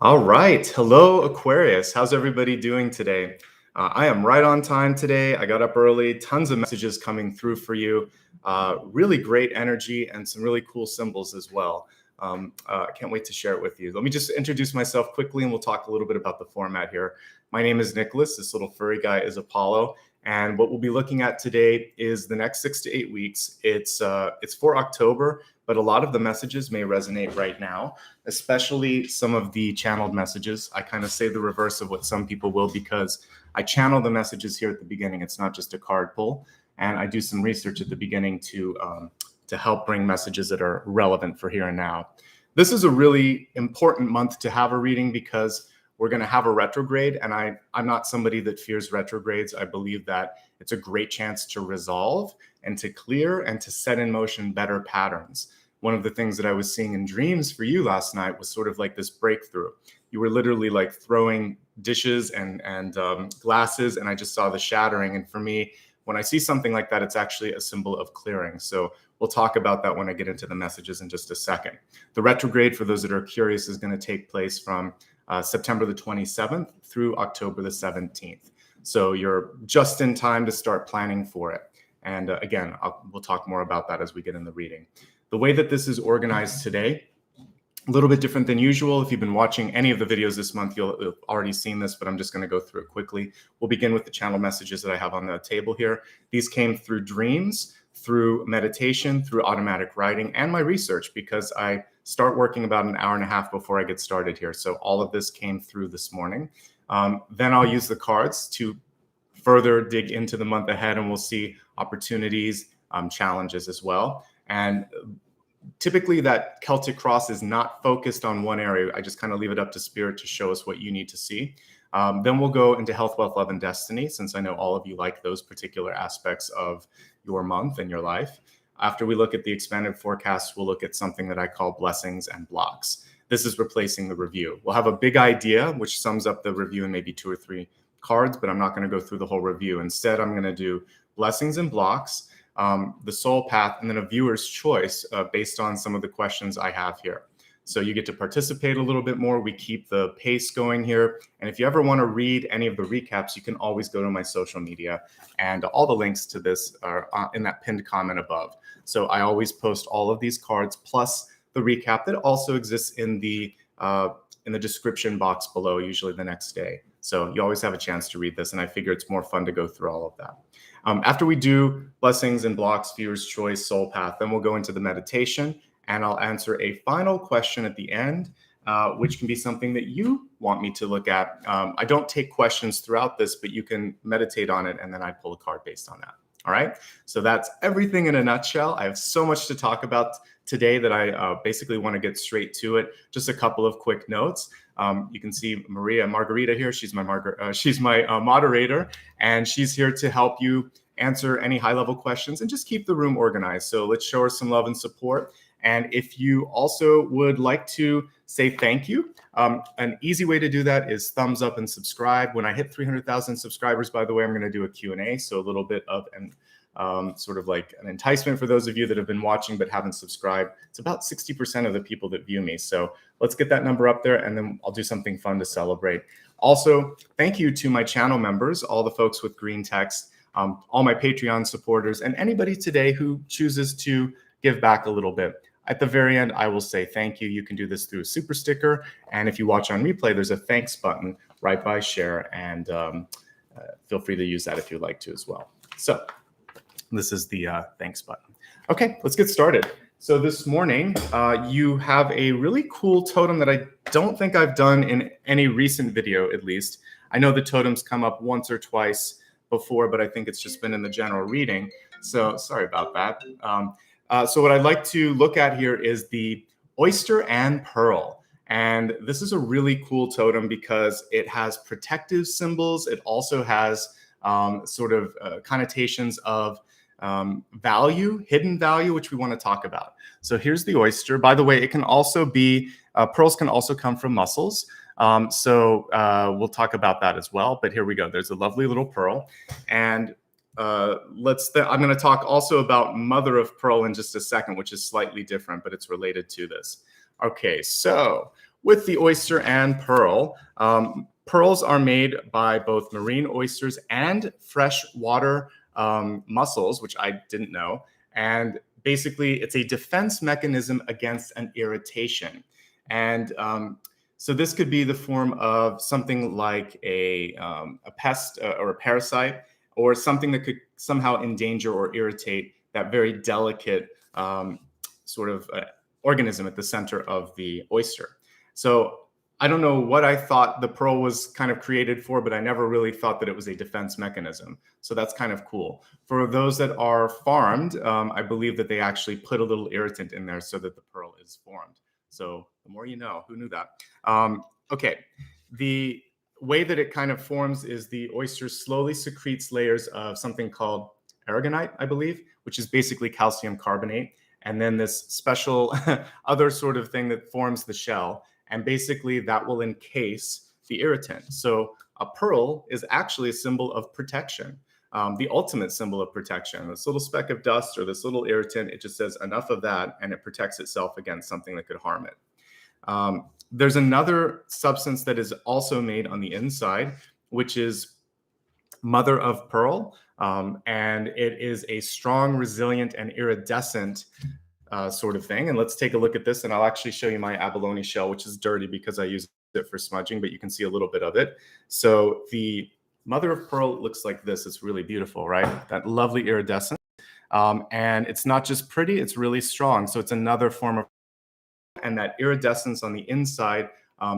All right. Hello, Aquarius. How's everybody doing today? I am right on time today. I got up early, tons of messages coming through for you. Really great energy and some really cool symbols as well. I can't wait to share it with you. Let me just introduce myself quickly and we'll talk a little bit about the format here. My name is Nicholas. This little furry guy is Apollo. And what we'll be looking at today is the next 6 to 8 weeks. It's for October, but a lot of the messages may resonate right now, especially some of the channeled messages. I kind of say the reverse of what some people will because I channel the messages here at the beginning. It's not just a card pull, and I do some research at the beginning to help bring messages that are relevant for here and now. This is a really important month to have a reading because we're going to have a retrograde, and I'm not somebody that fears retrogrades. I believe that it's a great chance to resolve and to clear and to set in motion better patterns. One of the things that I was seeing in dreams for you last night was sort of like this breakthrough. You were literally like throwing dishes and glasses, and I just saw the shattering. And for me, when I see something like that, it's actually a symbol of clearing. So we'll talk about that when I get into the messages in just a second. The retrograde, for those that are curious, is going to take place from September the 27th through October the 17th. So you're just in time to start planning for it. And again, we'll talk more about that as we get in the reading. The way that this is organized today, a little bit different than usual. If you've been watching any of the videos this month, you'll have already seen this, but I'm just going to go through it quickly. We'll begin with the channel messages that I have on the table here. These came through dreams, through meditation, through automatic writing, and my research, because I start working about an hour and a half before I get started here. So all of this came through this morning. Then I'll use the cards to further dig into the month ahead, and we'll see opportunities, challenges as well. And typically that Celtic Cross is not focused on one area. I just kind of leave it up to spirit to show us what you need to see. Then we'll go into health, wealth, love, and destiny, since I know all of you like those particular aspects of your month and your life. After we look at the expanded forecast, we'll look at something that I call blessings and blocks. This is replacing the review. We'll have a big idea, which sums up the review in maybe 2 or 3 cards, but I'm not going to go through the whole review. Instead, I'm going to do blessings and blocks, the soul path, and then a viewer's choice based on some of the questions I have here. So you get to participate a little bit more. We keep the pace going here. And if you ever want to read any of the recaps, you can always go to my social media, and all the links to this are in that pinned comment above. So I always post all of these cards plus the recap that also exists in the description box below, usually the next day. So you always have a chance to read this, and I figure it's more fun to go through all of that. After we do blessings and blocks, viewer's choice, soul path, then we'll go into the meditation, and I'll answer a final question at the end, which can be something that you want me to look at. I don't take questions throughout this, but you can meditate on it, and then I pull a card based on that. All right, so that's everything in a nutshell. I have so much to talk about today that I basically want to get straight to it. Just a couple of quick notes. You can see Margarita here. She's my moderator, and she's here to help you answer any high-level questions and just keep the room organized. So let's show her some love and support. And if you also would like to say thank you, an easy way to do that is thumbs up and subscribe. When I hit 300,000 subscribers, by the way, I'm going to do a Q&A. So a little bit of sort of like an enticement for those of you that have been watching but haven't subscribed. It's about 60% of the people that view me. So let's get that number up there, and then I'll do something fun to celebrate. Also, thank you to my channel members, all the folks with green text, all my Patreon supporters, and anybody today who chooses to give back a little bit. At the very end, I will say thank you. You can do this through a SuperSticker. And if you watch on replay, there's a thanks button right by share. And feel free to use that if you'd like to as well. So this is the thanks button. Okay, let's get started. So this morning, you have a really cool totem that I don't think I've done in any recent video, at least. I know the totems come up once or twice before, but I think it's just been in the general reading. So sorry about that. So what I'd like to look at here is the oyster and pearl. And this is a really cool totem because it has protective symbols. It also has sort of connotations of value, hidden value, which we want to talk about. So here's the oyster. By the way, it can also be, pearls can also come from mussels. So we'll talk about that as well. But here we go. There's a lovely little pearl. And I'm going to talk also about mother of pearl in just a second, which is slightly different, but it's related to this. Okay, so with the oyster and pearl. Pearls are made by both marine oysters and freshwater mussels, which I didn't know. And basically, it's a defense mechanism against an irritation. And so this could be the form of something like a pest or a parasite, or something that could somehow endanger or irritate that very delicate sort of organism at the center of the oyster. So I don't know what I thought the pearl was kind of created for, but I never really thought that it was a defense mechanism. So that's kind of cool. For those that are farmed, I believe that they actually put a little irritant in there so that the pearl is formed. So the more you know. Who knew that? Okay, the way that it kind of forms is the oyster slowly secretes layers of something called aragonite, I believe, which is basically calcium carbonate. And then this special other sort of thing that forms the shell. And basically that will encase the irritant. So a pearl is actually a symbol of protection, the ultimate symbol of protection. This little speck of dust or this little irritant, it just says enough of that, and it protects itself against something that could harm it. There's another substance that is also made on the inside, which is mother of pearl. And it is a strong, resilient, and iridescent sort of thing. And let's take a look at this, and I'll actually show you my abalone shell, which is dirty because I use it for smudging, but you can see a little bit of it. So the mother of pearl looks like this. It's really beautiful, right? That lovely iridescence. And it's not just pretty, it's really strong. So it's another form of, and that iridescence on the inside,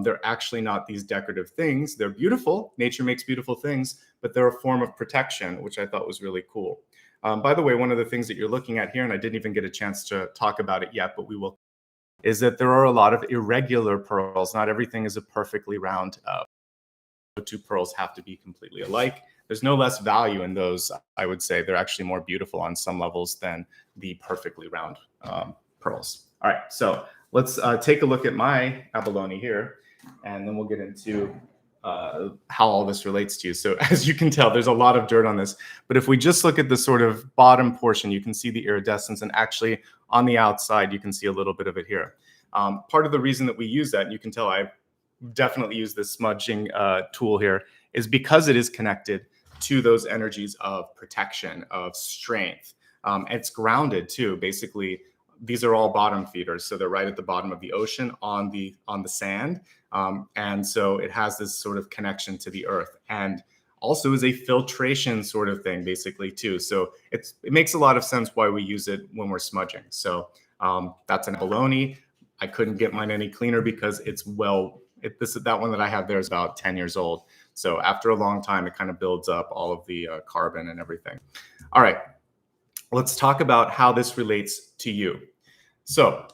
they're actually not these decorative things. They're beautiful. Nature makes beautiful things, but they're a form of protection, which I thought was really cool. By the way, one of the things that you're looking at here, and I didn't even get a chance to talk about it yet, but we will, is that there are a lot of irregular pearls. Not everything is a perfectly round. Two pearls have to be completely alike. There's no less value in those. I would say they're actually more beautiful on some levels than the perfectly round pearls. All right, so let's take a look at my abalone here, and then we'll get into how all this relates to you. So as you can tell, there's a lot of dirt on this, but if we just look at the sort of bottom portion, you can see the iridescence, and actually on the outside, you can see a little bit of it here. Part of the reason that we use that, and you can tell I definitely use this smudging tool here, is because it is connected to those energies of protection, of strength. It's grounded too. Basically, these are all bottom feeders, so they're right at the bottom of the ocean on the sand, and so it has this sort of connection to the earth, and also is a filtration sort of thing, basically too. So it makes a lot of sense why we use it when we're smudging. So that's an abalone. I couldn't get mine any cleaner because it's that one that I have there is about 10 years old. So after a long time, it kind of builds up all of the carbon and everything. All right, let's talk about how this relates to you. So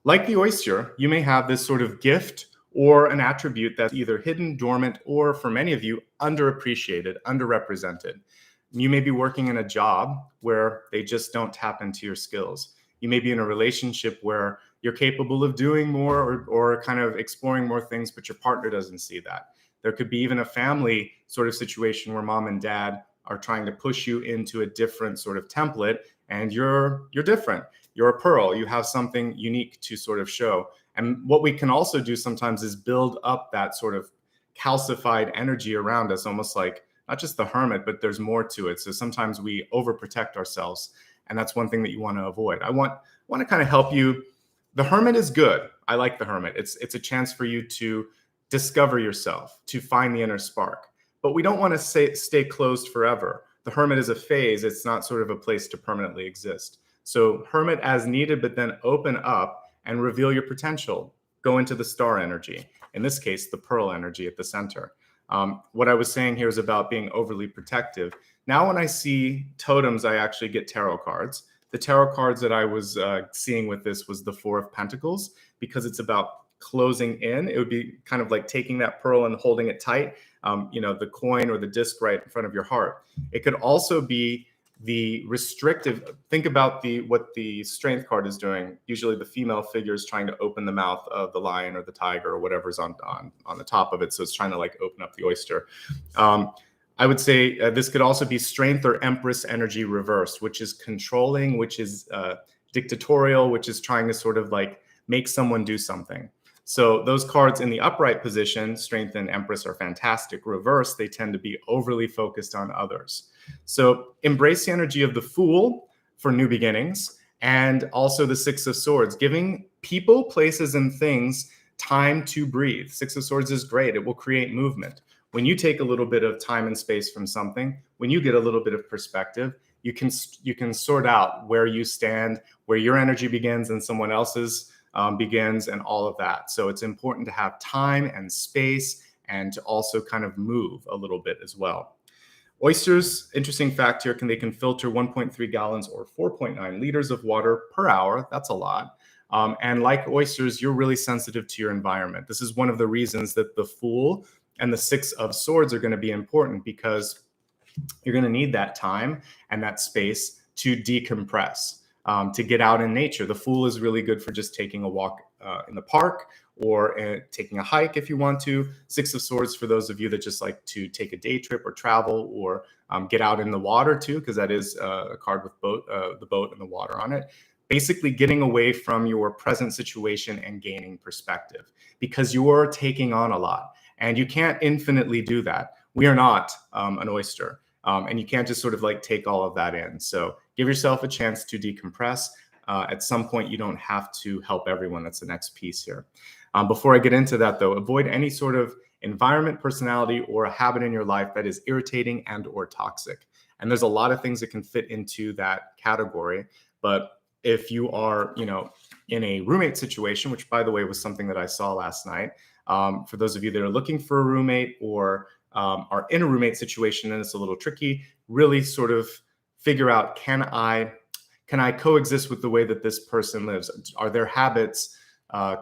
like the oyster, you may have this sort of gift or an attribute that's either hidden, dormant, or for many of you, underappreciated, underrepresented. You may be working in a job where they just don't tap into your skills. You may be in a relationship where you're capable of doing more or kind of exploring more things, but your partner doesn't see that. There could be even a family sort of situation where mom and dad are trying to push you into a different sort of template, and you're different. You're a pearl. You have something unique to sort of show. And what we can also do sometimes is build up that sort of calcified energy around us, almost like not just the hermit, but there's more to it. So sometimes we overprotect ourselves, and that's one thing that you want to avoid. I want to kind of help you. The hermit is good. I like the hermit. It's a chance for you to discover yourself, to find the inner spark. But we don't want to stay closed forever. The hermit is a phase. It's not sort of a place to permanently exist. So hermit as needed, but then open up and reveal your potential. Go into the star energy. In this case, the pearl energy at the center. What I was saying here is about being overly protective. Now, when I see totems, I actually get tarot cards. The tarot cards that I was seeing with this was the Four of Pentacles, because it's about closing in. It would be kind of like taking that pearl and holding it tight, the coin or the disc right in front of your heart. It could also be the restrictive. Think about what the strength card is doing. Usually the female figure is trying to open the mouth of the lion or the tiger or whatever's on the top of it. So it's trying to like open up the oyster. I would say this could also be strength or Empress energy reversed, which is controlling, which is dictatorial, which is trying to sort of like make someone do something. So those cards in the upright position, Strength and Empress, are fantastic. Reverse, they tend to be overly focused on others. So embrace the energy of the Fool for new beginnings, and also the Six of Swords, giving people, places, and things time to breathe. Six of Swords is great. It will create movement. When you take a little bit of time and space from something, when you get a little bit of perspective, you can sort out where you stand, where your energy begins and someone else's begins, and all of that. So it's important to have time and space, and to also kind of move a little bit as well. Oysters, interesting fact here, they can filter 1.3 gallons or 4.9 liters of water per hour. That's a lot. And like oysters, you're really sensitive to your environment. This is one of the reasons that the Fool and the Six of Swords are going to be important, because you're going to need that time and that space to decompress, to get out in nature. The Fool is really good for just taking a walk in the park, or taking a hike if you want to. Six of Swords for those of you that just like to take a day trip or travel, or get out in the water too, because that is a card with the boat and the water on it. Basically getting away from your present situation and gaining perspective, because you're taking on a lot and you can't infinitely do that. We are not an oyster, and you can't just sort of like take all of that in. So give yourself a chance to decompress. At some point, you don't have to help everyone. That's the next piece here. Before I get into that, though, avoid any sort of environment, personality, or a habit in your life that is irritating and or toxic. And there's a lot of things that can fit into that category. But if you are, in a roommate situation, which, by the way, was something that I saw last night, for those of you that are looking for a roommate, or are in a roommate situation and it's a little tricky, really sort of figure out, can I coexist with the way that this person lives? Are their habits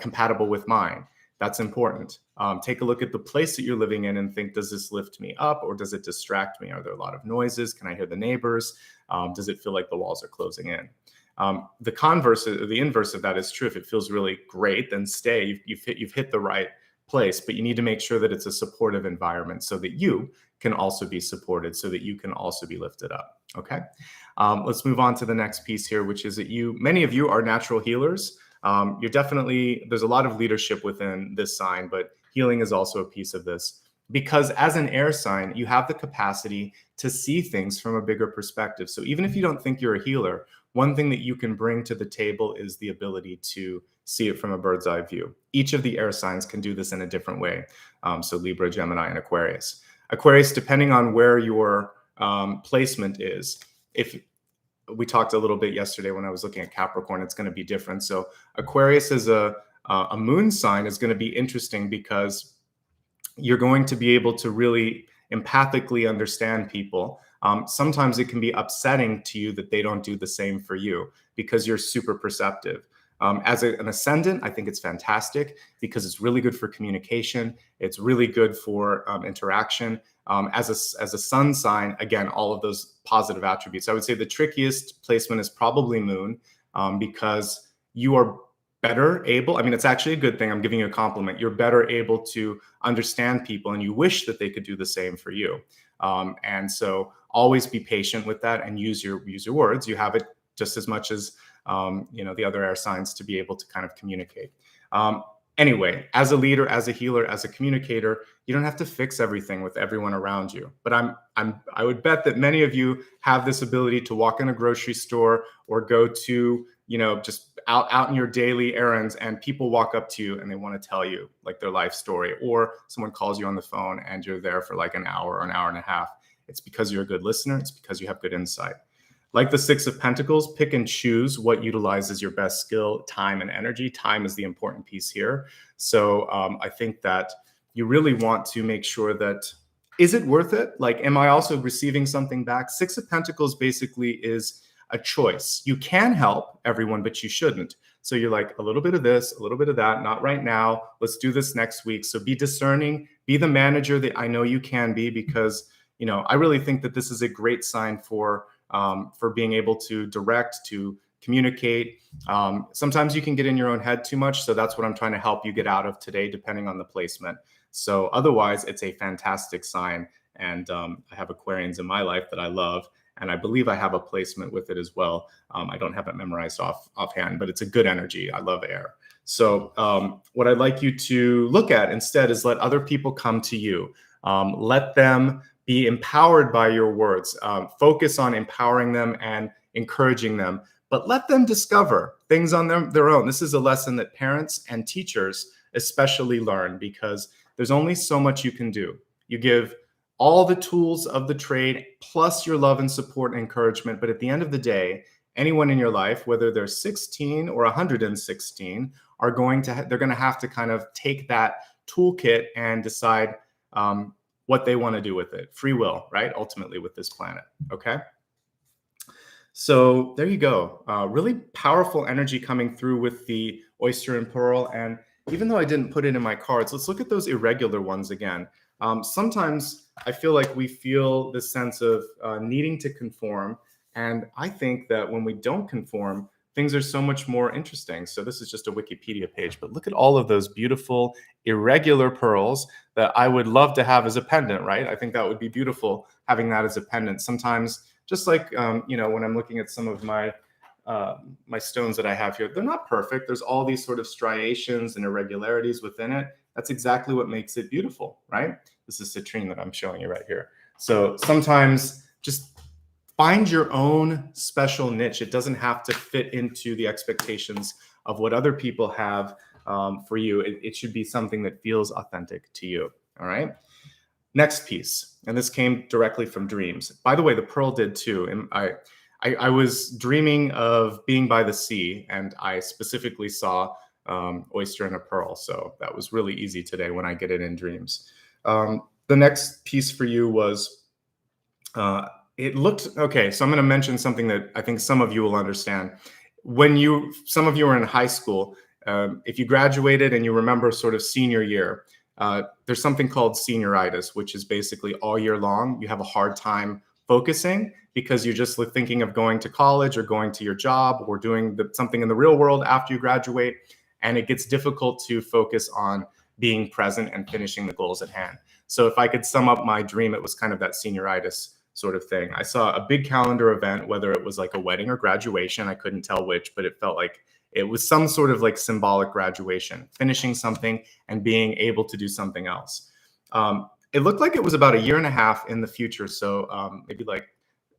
compatible with mine? That's important. Take a look at the place that you're living in and think, does this lift me up or does it distract me? Are there a lot of noises? Can I hear the neighbors? Does it feel like the walls are closing in? The inverse of that is true. If it feels really great, then stay. You've hit the right place, but you need to make sure that it's a supportive environment, so that you can also be supported, so that you can also be lifted up. Okay. Let's move on to the next piece here, which is that many of you are natural healers. There's a lot of leadership within this sign, but healing is also a piece of this, because as an air sign, you have the capacity to see things from a bigger perspective. So even if you don't think you're a healer, one thing that you can bring to the table is the ability to see it from a bird's eye view. Each of the air signs can do this in a different way. So Libra, Gemini, and Aquarius. Aquarius, depending on where your placement is, if we talked a little bit yesterday when I was looking at Capricorn, it's going to be different. So Aquarius as a moon sign is going to be interesting, because you're going to be able to really empathically understand people. Sometimes it can be upsetting to you that they don't do the same for you, because you're super perceptive. As an ascendant, I think it's fantastic, because it's really good for communication. It's really good for interaction. As a sun sign, again, all of those positive attributes. I would say the trickiest placement is probably moon, because you are better able, it's actually a good thing. I'm giving you a compliment. You're better able to understand people, and you wish that they could do the same for you. And so always be patient with that and use your words. You have it just as much as the other air signs to be able to kind of communicate. Anyway, as a leader, as a healer, as a communicator, you don't have to fix everything with everyone around you. But I would bet that many of you have this ability to walk in a grocery store or go to, just out in your daily errands, and people walk up to you and they want to tell you like their life story, or someone calls you on the phone and you're there for like an hour or an hour and a half. It's because you're a good listener. It's because you have good insight. Like the Six of Pentacles, pick and choose what utilizes your best skill, time, and energy. Time is the important piece here. So I think that you really want to make sure that, is it worth it? Like, am I also receiving something back? Six of Pentacles basically is a choice. You can help everyone, but you shouldn't. So you're like, a little bit of this, a little bit of that, not right now. Let's do this next week. So be discerning, be the manager that I know you can be, because, I really think that this is a great sign for being able to direct, to communicate. Sometimes you can get in your own head too much. So that's what I'm trying to help you get out of today, depending on the placement. So otherwise, it's a fantastic sign. And I have Aquarians in my life that I love. And I believe I have a placement with it as well. I don't have it memorized offhand, but it's a good energy. I love air. So what I'd like you to look at instead is let other people come to you. Let them be empowered by your words. Focus on empowering them and encouraging them, but let them discover things on their own. This is a lesson that parents and teachers especially learn, because there's only so much you can do. You give all the tools of the trade plus your love and support and encouragement, but at the end of the day, anyone in your life, whether they're 16 or 116, they're going to have to kind of take that toolkit and decide what they want to do with it. Free will, right? Ultimately with this planet, okay? So there you go. Really powerful energy coming through with the oyster and pearl. And even though I didn't put it in my cards, let's look at those irregular ones again. Sometimes I feel like we feel this sense of needing to conform. And I think that when we don't conform, things are so much more interesting. So this is just a Wikipedia page, but look at all of those beautiful irregular pearls that I would love to have as a pendant, right? I think that would be beautiful having that as a pendant. Sometimes, just like, you know, when I'm looking at some of my my stones that I have here, they're not perfect. There's all these sort of striations and irregularities within it. That's exactly what makes it beautiful, right? This is citrine that I'm showing you right here. So sometimes just find your own special niche. It doesn't have to fit into the expectations of what other people have for you. It should be something that feels authentic to you, all right? Next piece, and this came directly from dreams. By the way, the pearl did too. And I was dreaming of being by the sea, and I specifically saw oyster and a pearl. So that was really easy today when I get it in dreams. The next piece for you was, it looked, okay, so I'm going to mention something that I think some of you will understand. Some of you are in high school, if you graduated and you remember sort of senior year, there's something called senioritis, which is basically all year long, you have a hard time focusing because you're just thinking of going to college or going to your job or doing something in the real world after you graduate. And it gets difficult to focus on being present and finishing the goals at hand. So if I could sum up my dream, it was kind of that senioritis sort of thing. I saw a big calendar event, whether it was like a wedding or graduation, I couldn't tell which, but it felt like it was some sort of like symbolic graduation, finishing something and being able to do something else. It looked like it was about a year and a half in the future. So maybe like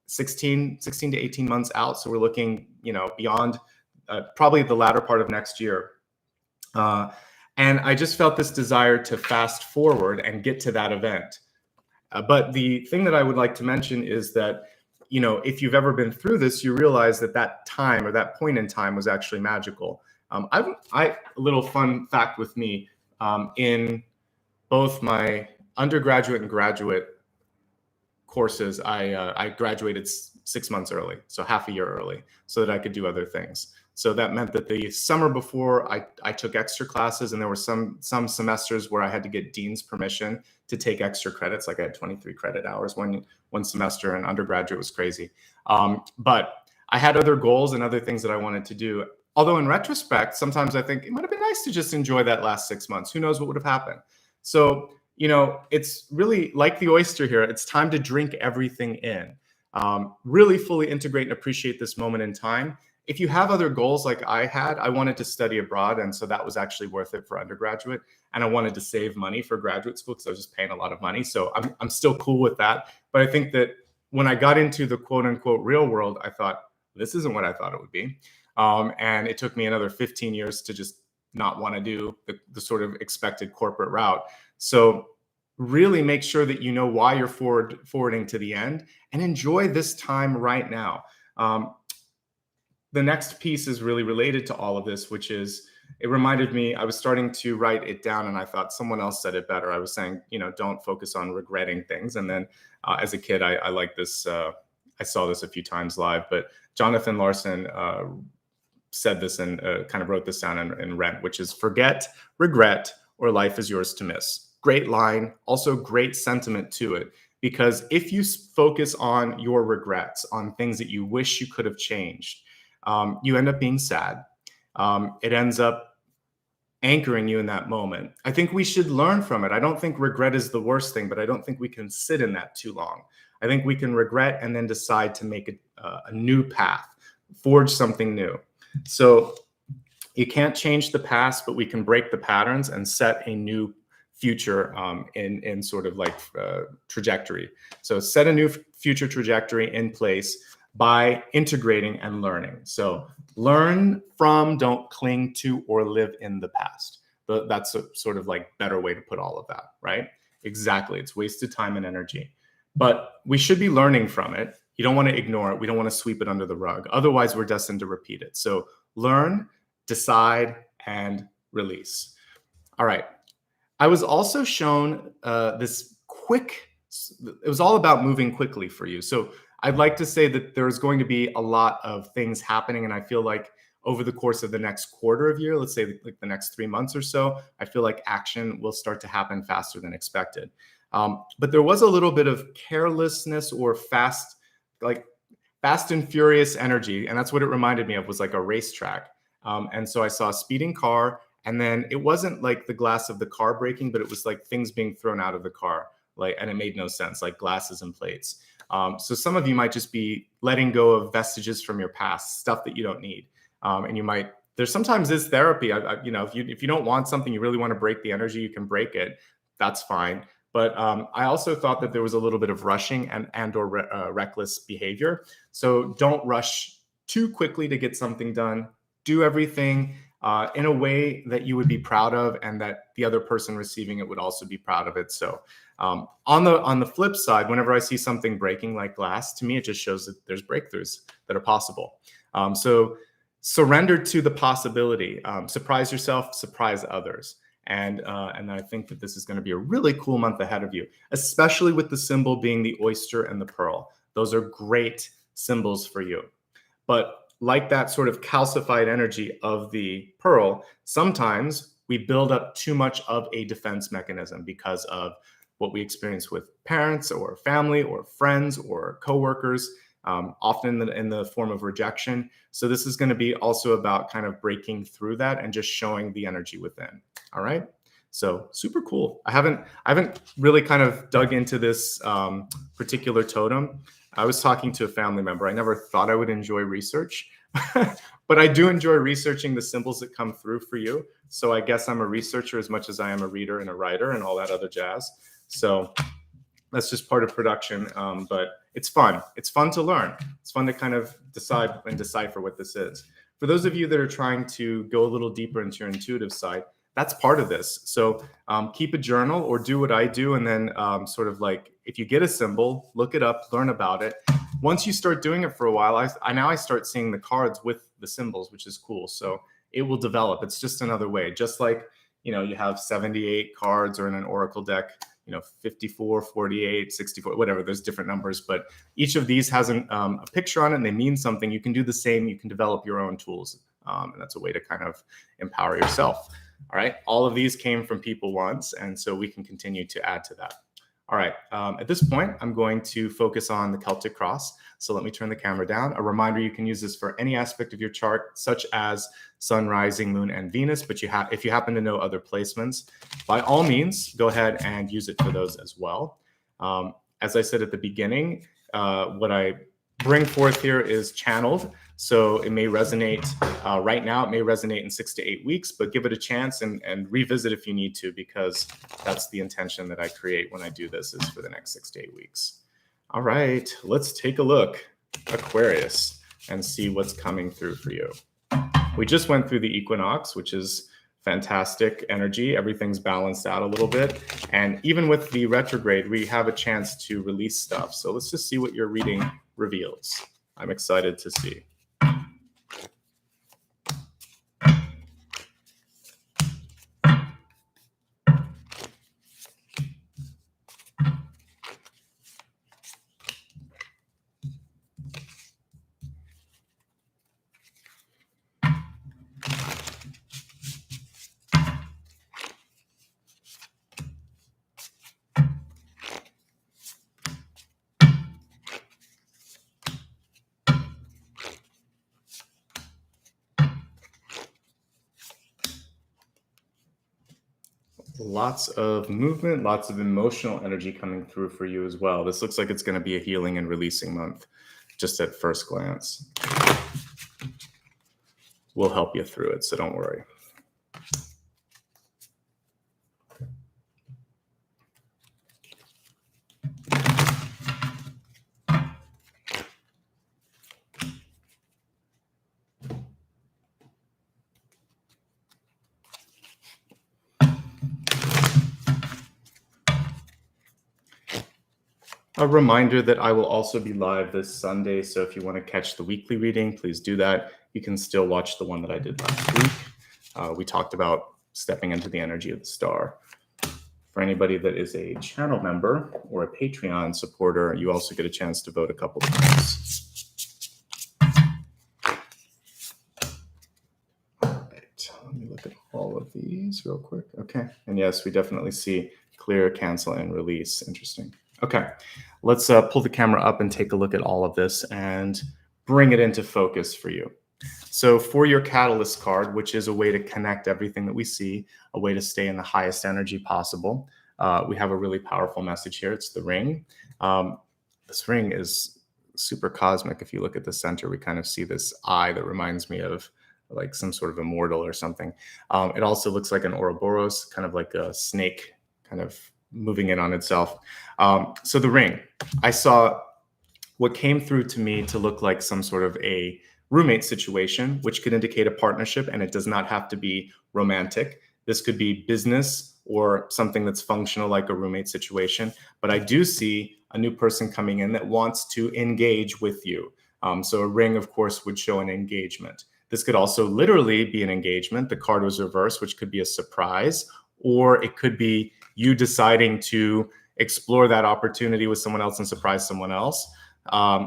16 to 18 months out. So we're looking, you know, beyond probably the latter part of next year. And I just felt this desire to fast forward and get to that event. But the thing that I would like to mention is that, you know, if you've ever been through this, you realize that that time or that point in time was actually magical. A little fun fact with me, in both my undergraduate and graduate courses, I graduated 6 months early, so half a year early, so that I could do other things. So that meant that the summer before, I took extra classes, and there were some semesters where I had to get dean's permission to take extra credits. Like I had 23 credit hours one semester, and undergraduate was crazy. But I had other goals and other things that I wanted to do. Although in retrospect, sometimes I think it might have been nice to just enjoy that last 6 months. Who knows what would have happened? So, you know, it's really like the oyster here. It's time to drink everything in. Really fully integrate and appreciate this moment in time. If you have other goals like I had, I wanted to study abroad. And so that was actually worth it for undergraduate. And I wanted to save money for graduate school because I was just paying a lot of money. So I'm still cool with that. But I think that when I got into the quote unquote real world, I thought, this isn't what I thought it would be. And it took me another 15 years to just not want to do the sort of expected corporate route. So really make sure that you know why you're forwarding to the end and enjoy this time right now. The next piece is really related to all of this, which is, it reminded me, I was starting to write it down and I thought someone else said it better. I was saying, you know, don't focus on regretting things. And then as a kid, I like this, I saw this a few times live, but Jonathan Larson said this and kind of wrote this down in Rent, which is forget, regret, or life is yours to miss. Great line, also great sentiment to it, because if you focus on your regrets, on things that you wish you could have changed, you end up being sad. It ends up anchoring you in that moment. I think we should learn from it. I don't think regret is the worst thing, but I don't think we can sit in that too long. I think we can regret and then decide to make a new path, forge something new. So you can't change the past, but we can break the patterns and set a new future in sort of like trajectory. So set a new future trajectory in place by integrating and learning. So learn from, don't cling to or live in the past. That's a sort of like better way to put all of that, right? Exactly. It's wasted time and energy. But we should be learning from it. You don't want to ignore it. We don't want to sweep it under the rug. Otherwise, we're destined to repeat it. So learn, decide, and release. All right. I was also shown this quick, it was all about moving quickly for you. So I'd like to say that there's going to be a lot of things happening. And I feel like over the course of the next quarter of year, let's say like the next 3 months or so, I feel like action will start to happen faster than expected. But there was a little bit of carelessness or fast and furious energy. And that's what it reminded me of, was like a racetrack. And so I saw a speeding car, and then it wasn't like the glass of the car breaking, but it was like things being thrown out of the car, and it made no sense, like glasses and plates. So some of you might just be letting go of vestiges from your past, stuff that you don't need. And you might, there's sometimes this therapy, if you don't want something, you really want to break the energy, you can break it. That's fine. But I also thought that there was a little bit of rushing and or reckless behavior. So don't rush too quickly to get something done. Do everything in a way that you would be proud of, and that the other person receiving it would also be proud of it. So on the flip side, whenever I see something breaking like glass, to me, it just shows that there's breakthroughs that are possible. So surrender to the possibility. Surprise yourself, surprise others. And I think that this is going to be a really cool month ahead of you, especially with the symbol being the oyster and the pearl. Those are great symbols for you. But like that sort of calcified energy of the pearl, sometimes we build up too much of a defense mechanism because of what we experience with parents or family or friends or coworkers, often in the form of rejection. So this is going to be also about kind of breaking through that and just showing the energy within. All right. So super cool. I haven't really kind of dug into this particular totem. I was talking to a family member. I never thought I would enjoy research, but I do enjoy researching the symbols that come through for you. So I guess I'm a researcher as much as I am a reader and a writer and all that other jazz. So that's just part of production. But it's fun. It's fun to learn. It's fun to kind of decide and decipher what this is. For those of you that are trying to go a little deeper into your intuitive side, that's part of this. So keep a journal or do what I do. And then sort of like, if you get a symbol, look it up, learn about it. Once you start doing it for a while, I start seeing the cards with the symbols, which is cool. So it will develop. It's just another way. Just like, you have 78 cards, or in an Oracle deck, 54, 48, 64, whatever, there's different numbers, but each of these has a picture on it and they mean something. You can do the same. You can develop your own tools. And that's a way to kind of empower yourself. All right. All of these came from people once, and so we can continue to add to that. All right. At this point, I'm going to focus on the Celtic Cross. So let me turn the camera down. A reminder, you can use this for any aspect of your chart, such as Sun, Rising, Moon, and Venus. But if you happen to know other placements, by all means, go ahead and use it for those as well. As I said at the beginning, what I bring forth here is channeled. So it may resonate right now. It may resonate in 6 to 8 weeks, but give it a chance and revisit if you need to, because that's the intention that I create when I do this, is for the next 6 to 8 weeks. All right, let's take a look, Aquarius, and see what's coming through for you. We just went through the equinox, which is fantastic energy. Everything's balanced out a little bit. And even with the retrograde, we have a chance to release stuff. So let's just see what your reading reveals. I'm excited to see. Lots of movement, lots of emotional energy coming through for you as well. This looks like it's going to be a healing and releasing month, just at first glance. We'll help you through it, so don't worry. A reminder that I will also be live this Sunday, so if you want to catch the weekly reading, please do that. You can still watch the one that I did last week. We talked about stepping into the energy of the star. For anybody that is a channel member or a Patreon supporter, you also get a chance to vote a couple times. All right, let me look at all of these real quick. Okay, and yes, we definitely see clear, cancel, and release. Interesting. Okay, let's pull the camera up and take a look at all of this and bring it into focus for you. So for your catalyst card, which is a way to connect everything that we see, a way to stay in the highest energy possible, we have a really powerful message here. It's the ring. This ring is super cosmic. If you look at the center, we kind of see this eye that reminds me of like some sort of immortal or something. It also looks like an Ouroboros, kind of like a snake kind of moving in on itself. So the ring, I saw what came through to me to look like some sort of a roommate situation, which could indicate a partnership, and it does not have to be romantic. This could be business or something that's functional like a roommate situation. But I do see a new person coming in that wants to engage with you. So a ring, of course, would show an engagement. This could also literally be an engagement. The card was reversed, which could be a surprise, or it could be you deciding to explore that opportunity with someone else and surprise someone else.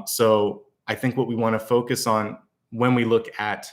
So I think what we want to focus on when we look at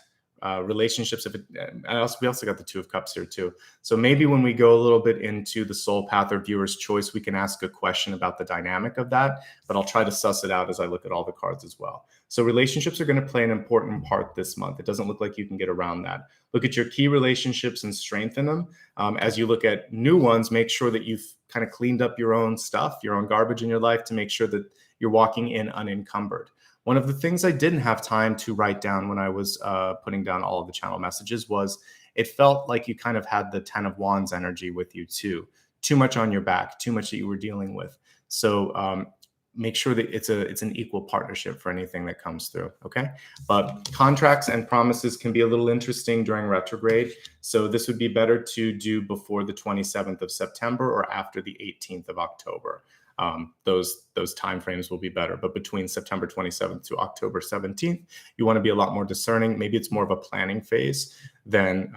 relationships, we also got the Two of Cups here too. So maybe when we go a little bit into the soul path or viewer's choice, we can ask a question about the dynamic of that, but I'll try to suss it out as I look at all the cards as well. So relationships are going to play an important part this month. It doesn't look like you can get around that. Look at your key relationships and strengthen them. As you look at new ones, make sure that you've kind of cleaned up your own stuff, your own garbage in your life, to make sure that you're walking in unencumbered. One of the things I didn't have time to write down when I was putting down all of the channel messages was it felt like you kind of had the 10 of Wands energy with you too. Too much on your back, too much that you were dealing with. So make sure that it's an equal partnership for anything that comes through, okay? But contracts and promises can be a little interesting during retrograde. So this would be better to do before the 27th of September or after the 18th of October. Those timeframes will be better. But between September 27th to October 17th, you want to be a lot more discerning. Maybe it's more of a planning phase than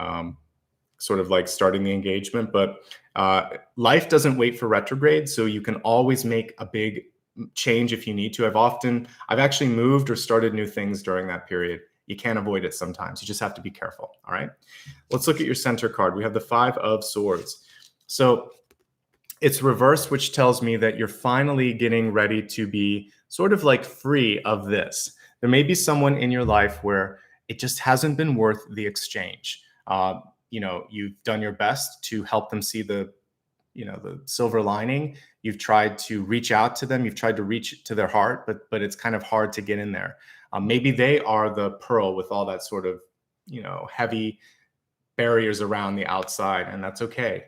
sort of like starting the engagement. But life doesn't wait for retrograde, so you can always make a big change if you need to. I've actually moved or started new things during that period. You can't avoid it sometimes. You just have to be careful. All right. Let's look at your center card. We have the Five of Swords. So it's reversed, which tells me that you're finally getting ready to be sort of like free of this. There may be someone in your life where it just hasn't been worth the exchange. You've done your best to help them see the silver lining. You've tried to reach out to them. You've tried to reach to their heart, but it's kind of hard to get in there. Maybe they are the pearl with all that sort of, heavy barriers around the outside, and that's okay.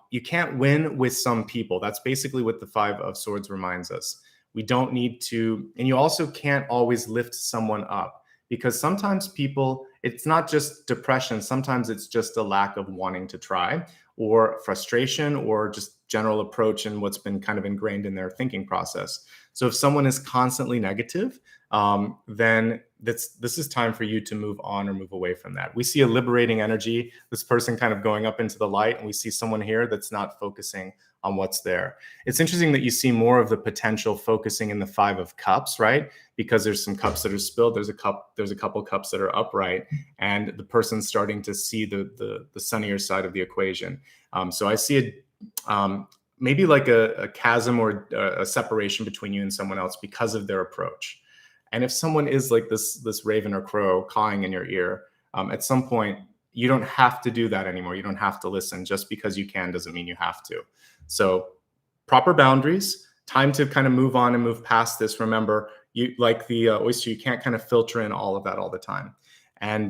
You can't win with some people. That's basically what the Five of Swords reminds us. We don't need to, and you also can't always lift someone up, because sometimes people, it's not just depression. Sometimes it's just a lack of wanting to try, or frustration, or just general approach and what's been kind of ingrained in their thinking process. So if someone is constantly negative, then this is time for you to move on or move away from that. We see a liberating energy, this person kind of going up into the light, and we see someone here that's not focusing on what's there. It's interesting that you see more of the potential focusing in the Five of Cups, right? Because there's some cups that are spilled, there's a couple cups that are upright, and the person's starting to see the sunnier side of the equation. So I see it maybe like a chasm or a separation between you and someone else because of their approach. And if someone is like this raven or crow cawing in your ear, at some point, you don't have to do that anymore. You don't have to listen. Just because you can doesn't mean you have to. So proper boundaries, time to kind of move on and move past this. Remember, you like the oyster, you can't kind of filter in all of that all the time. And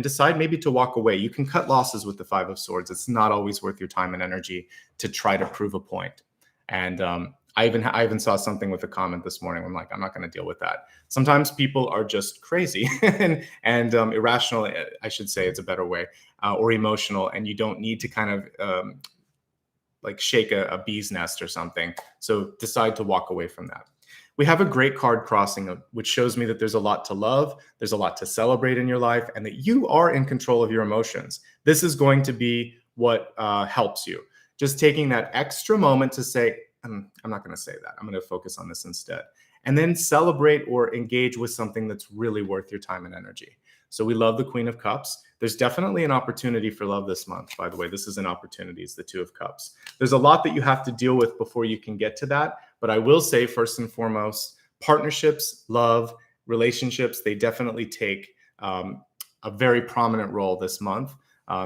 decide maybe to walk away. You can cut losses with the Five of Swords. It's not always worth your time and energy to try to prove a point. And I even saw something with a comment this morning. I'm like, I'm not going to deal with that. Sometimes people are just crazy and irrational. I should say, it's a better way, or emotional, and you don't need to kind of like shake a bee's nest or something. So decide to walk away from that. We have a great card crossing, which shows me that there's a lot to love, there's a lot to celebrate in your life, and that you are in control of your emotions. This is going to be what helps you. Just taking that extra moment to say, I'm not going to say that. I'm going to focus on this instead. And then celebrate or engage with something that's really worth your time and energy. So we love the Queen of Cups. There's definitely an opportunity for love this month, by the way. This is an opportunity. It's the Two of Cups. There's a lot that you have to deal with before you can get to that. But I will say, first and foremost, partnerships, love, relationships, they definitely take a very prominent role this month.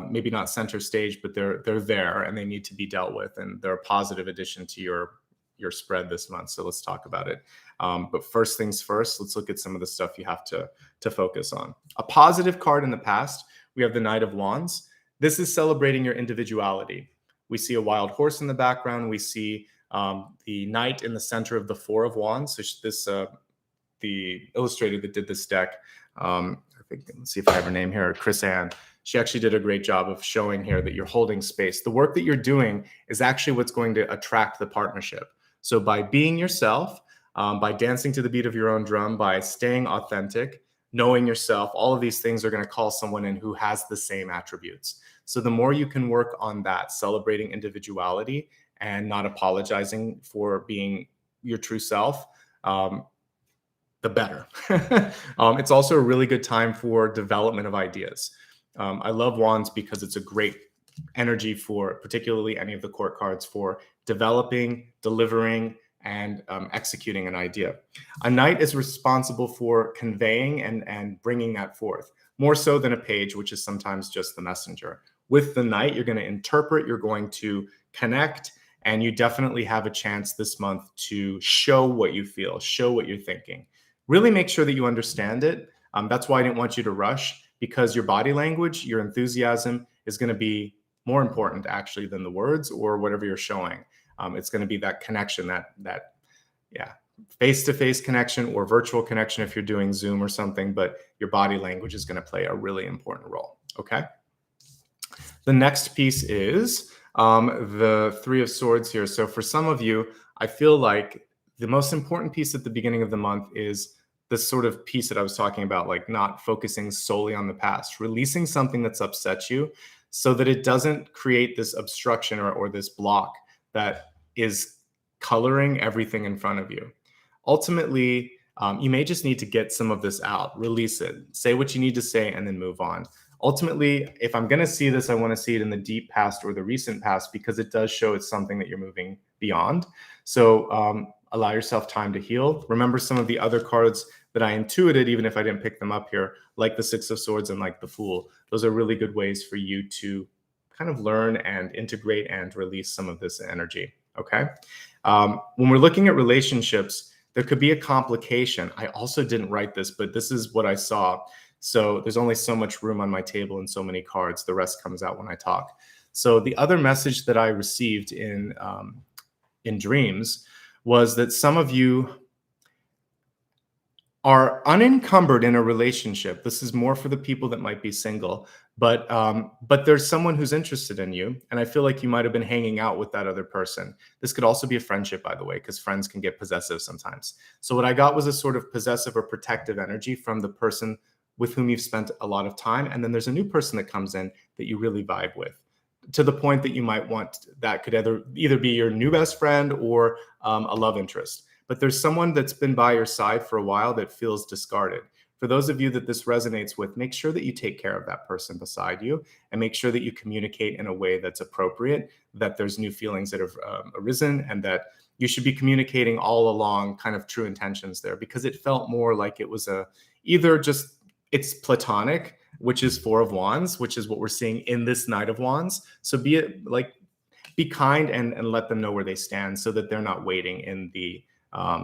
Maybe not center stage, but they're there and they need to be dealt with. And they're a positive addition to your spread this month. So let's talk about it. But first things first, let's look at some of the stuff you have to focus on. A positive card in the past, we have the Knight of Wands. This is celebrating your individuality. We see a wild horse in the background. We see the knight in the center of the Four of Wands. So this, the illustrator that did this deck, I think, let's see if I have her name here, Chris Ann. She actually did a great job of showing here that you're holding space. The work that you're doing is actually what's going to attract the partnership. So by being yourself, by dancing to the beat of your own drum, by staying authentic, knowing yourself, all of these things are going to call someone in who has the same attributes. So the more you can work on that, celebrating individuality and not apologizing for being your true self, the better. It's also a really good time for development of ideas. I love Wands because it's a great energy for particularly any of the court cards for developing, delivering, and executing an idea. A knight is responsible for conveying and bringing that forth, more so than a page, which is sometimes just the messenger. With the knight, you're going to interpret, you're going to connect, and you definitely have a chance this month to show what you feel, show what you're thinking. Really make sure that you understand it. That's why I didn't want you to rush, because your body language, your enthusiasm is going to be more important actually than the words or whatever you're showing. It's going to be that connection, that face-to-face connection or virtual connection if you're doing Zoom or something, but your body language is going to play a really important role. Okay. The next piece is the Three of Swords here. So for some of you, I feel like the most important piece at the beginning of the month is this sort of piece that I was talking about, like not focusing solely on the past, releasing something that's upset you so that it doesn't create this obstruction or this block that is coloring everything in front of you. Ultimately, you may just need to get some of this out, release it, say what you need to say, and then move on. Ultimately, if I'm going to see this, I want to see it in the deep past or the recent past, because it does show it's something that you're moving beyond. So allow yourself time to heal. Remember some of the other cards that I intuited, even if I didn't pick them up here, like the Six of Swords and like the Fool. Those are really good ways for you to kind of learn and integrate and release some of this energy. Okay. When we're looking at relationships, there could be a complication. I also didn't write this, but this is what I saw. So there's only so much room on my table and so many cards. The rest comes out when I talk. So the other message that I received in dreams was that some of you are unencumbered in a relationship. This is more for the people that might be single, but there's someone who's interested in you. And I feel like you might have been hanging out with that other person. This could also be a friendship, by the way, because friends can get possessive sometimes. So what I got was a sort of possessive or protective energy from the person with whom you've spent a lot of time. And then there's a new person that comes in that you really vibe with, to the point that you might want, that could either be your new best friend or a love interest. But there's someone that's been by your side for a while that feels discarded. For those of you that this resonates with, make sure that you take care of that person beside you and make sure that you communicate in a way that's appropriate, that there's new feelings that have arisen, and that you should be communicating all along kind of true intentions there, because it felt more like it was either just it's platonic which is Four of Wands, which is what we're seeing in this Knight of Wands. So be kind and let them know where they stand so that they're not waiting in the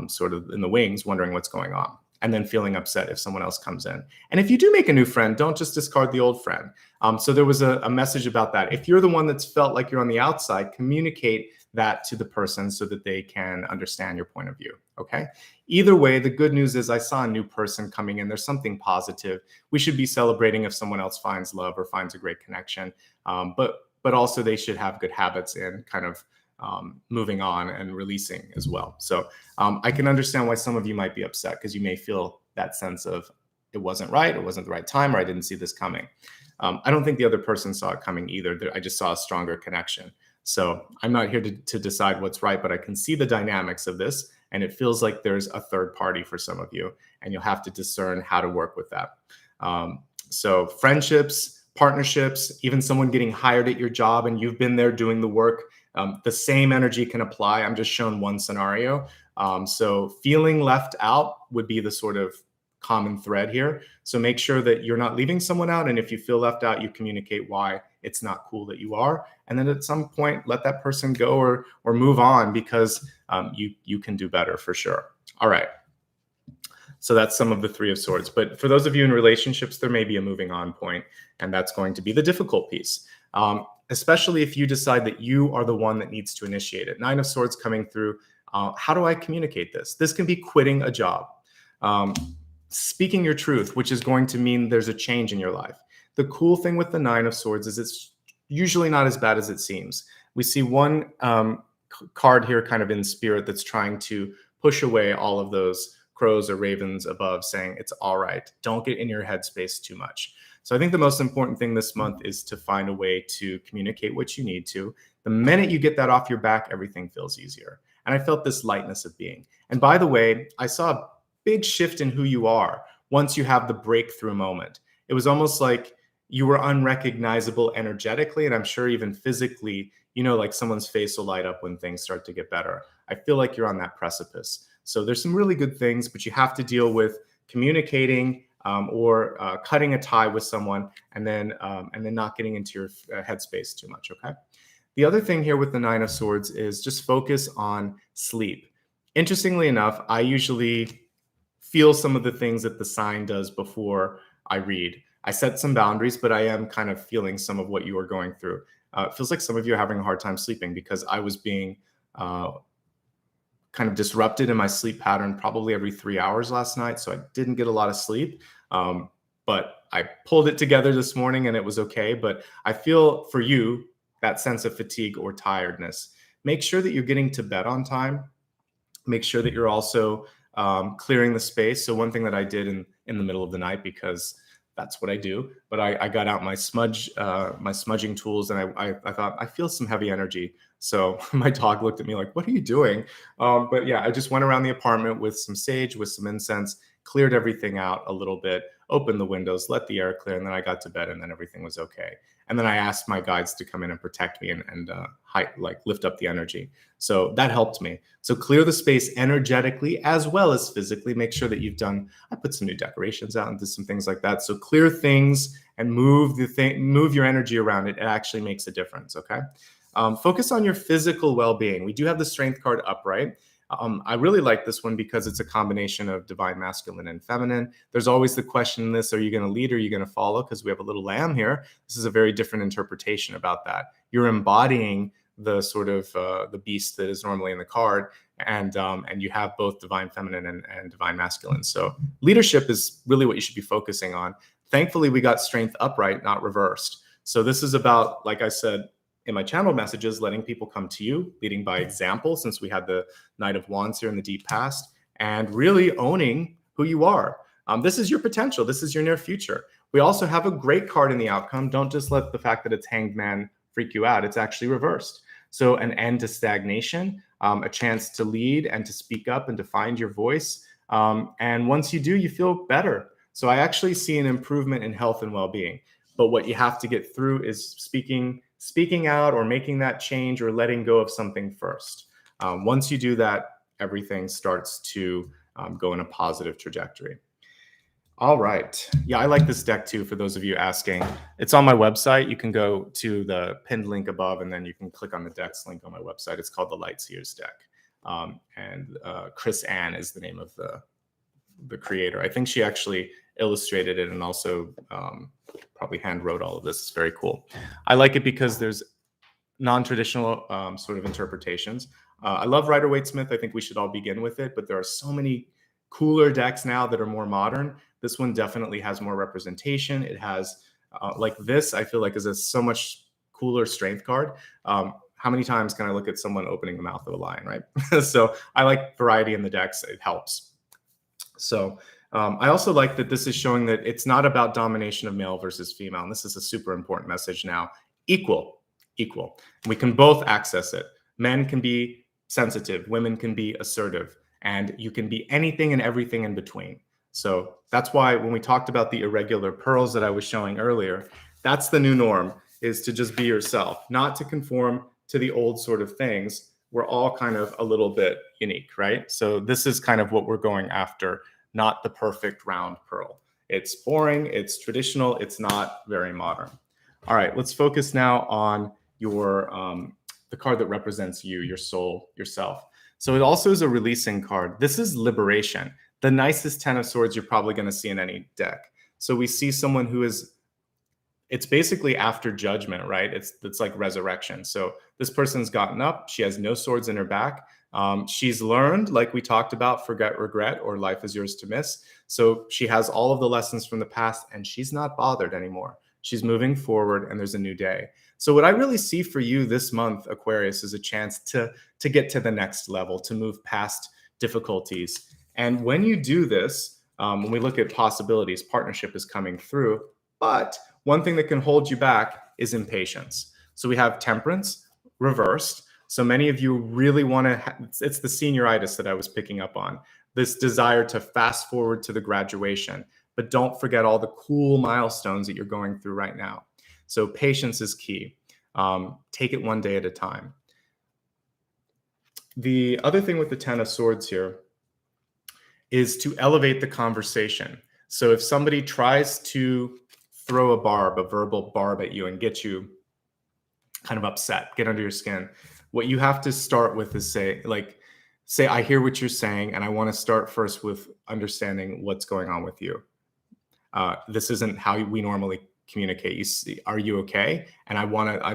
sort of in the wings, wondering what's going on, and then feeling upset if someone else comes in. And if you do make a new friend, don't just discard the old friend. So there was a message about that. If you're the one that's felt like you're on the outside, communicate that to the person so that they can understand your point of view, okay? Either way, the good news is I saw a new person coming in. There's something positive. We should be celebrating if someone else finds love or finds a great connection, but also they should have good habits in kind of moving on and releasing as well. So I can understand why some of you might be upset because you may feel that sense of it wasn't right, it wasn't the right time, or I didn't see this coming. I don't think the other person saw it coming either. I just saw a stronger connection. So I'm not here to decide what's right, but I can see the dynamics of this, and it feels like there's a third party for some of you, and you'll have to discern how to work with that. So friendships, partnerships, even someone getting hired at your job and you've been there doing the work, the same energy can apply. I'm just showing one scenario. So feeling left out would be the sort of common thread here. So make sure that you're not leaving someone out. And if you feel left out, you communicate why it's not cool that you are. And then at some point, let that person go or move on because you can do better for sure. All right. So that's some of the Three of Swords. But for those of you in relationships, there may be a moving on point, and that's going to be the difficult piece. Especially if you decide that you are the one that needs to initiate it. Nine of Swords coming through. How do I communicate this? This can be quitting a job. Speaking your truth, which is going to mean there's a change in your life. The cool thing with the Nine of Swords is it's usually not as bad as it seems. We see one card here kind of in spirit that's trying to push away all of those crows or ravens above, saying it's all right. Don't get in your headspace too much. So I think the most important thing this month is to find a way to communicate what you need to. The minute you get that off your back, everything feels easier. And I felt this lightness of being. And by the way, I saw a big shift in who you are once you have the breakthrough moment. It was almost like you were unrecognizable energetically, and I'm sure even physically, you know, like someone's face will light up when things start to get better. I feel like you're on that precipice. So there's some really good things, but you have to deal with communicating or cutting a tie with someone, and then not getting into your headspace too much, okay? The other thing here with the Nine of Swords is just focus on sleep. Interestingly enough, I usually feel some of the things that the sign does before I read. I set some boundaries, but I am kind of feeling some of what you are going through. It feels like some of you are having a hard time sleeping because I was being kind of disrupted in my sleep pattern probably every 3 hours last night. So I didn't get a lot of sleep, but I pulled it together this morning and it was okay. But I feel for you, that sense of fatigue or tiredness. Make sure that you're getting to bed on time. Make sure that you're also clearing the space. So one thing that I did in the middle of the night, because that's what I do, but I got out my smudging tools, and I thought I feel some heavy energy. So my dog looked at me like, "What are you doing?" But yeah, I just went around the apartment with some sage, with some incense, cleared everything out a little bit, opened the windows, let the air clear, and then I got to bed, and then everything was okay. And then I asked my guides to come in and protect me and lift up the energy. So that helped me. So clear the space energetically as well as physically. Make sure that you've done, I put some new decorations out and did some things like that. So clear things and move your energy around it. It actually makes a difference, okay? Focus on your physical well-being. We do have the Strength card upright. I really like this one because it's a combination of divine masculine and feminine. There's always the question in this, are you going to lead or are you going to follow? Because we have a little lamb here. This is a very different interpretation about that. You're embodying the sort of the beast that is normally in the card, and you have both divine feminine and divine masculine. So leadership is really what you should be focusing on. Thankfully, we got strength upright, not reversed. So this is about, like I said, in my channel messages, letting people come to you, leading by example, since we had the Knight of Wands here in the deep past, and really owning who you are. This is your potential. This is your near future. We also have a great card in the outcome. Don't just let the fact that it's Hanged Man freak you out. It's actually reversed. So an end to stagnation, a chance to lead and to speak up and to find your voice. And once you do, you feel better. So I actually see an improvement in health and well-being. But what you have to get through is speaking out or making that change or letting go of something first. Once you do that, everything starts to go in a positive trajectory. All right. Yeah, I like this deck too, for those of you asking. It's on my website. You can go to the pinned link above, and then you can click on the decks link on my website. It's called the Lightseers deck. And Chris Ann is the name of the creator. I think she actually illustrated it and also probably hand wrote all of this. It's very cool. I like it because there's non-traditional sort of interpretations. I love Rider-Waite-Smith. I think we should all begin with it, but there are so many cooler decks now that are more modern. This one definitely has more representation. It has like this, I feel like, is a so much cooler strength card. How many times can I look at someone opening the mouth of a lion, right? So I like variety in the decks. It helps. So I also like that this is showing that it's not about domination of male versus female. And this is a super important message now. Equal. We can both access it. Men can be sensitive. Women can be assertive. And you can be anything and everything in between. So that's why when we talked about the irregular pearls that I was showing earlier, that's the new norm, is to just be yourself, not to conform to the old sort of things. We're all kind of a little bit unique, right? So this is kind of what we're going after, not the perfect round pearl. It's boring, it's traditional, it's not very modern. All right, let's focus now on your the card that represents you, your soul, yourself. So it also is a releasing card. This is liberation. The nicest 10 of swords you're probably going to see in any deck. So we see someone who is, it's basically after judgment, right? It's like resurrection. So this person's gotten up. She has no swords in her back. She's learned, like we talked about, forget, regret, or life is yours to miss. So she has all of the lessons from the past, and she's not bothered anymore. She's moving forward, and there's a new day. So what I really see for you this month, Aquarius, is a chance to get to the next level, to move past difficulties. And when you do this, when we look at possibilities, partnership is coming through. But one thing that can hold you back is impatience. So we have Temperance reversed. So many of you really want to, it's the senioritis that I was picking up on, this desire to fast forward to the graduation, but don't forget all the cool milestones that you're going through right now. So patience is key. Take it one day at a time. The other thing with the 10 of swords here is to elevate the conversation. So if somebody tries to throw a verbal barb at you and get you kind of upset, get under your skin, what you have to start with is say, I hear what you're saying, and I want to start first with understanding what's going on with you. This isn't how we normally communicate. You see, are you okay? And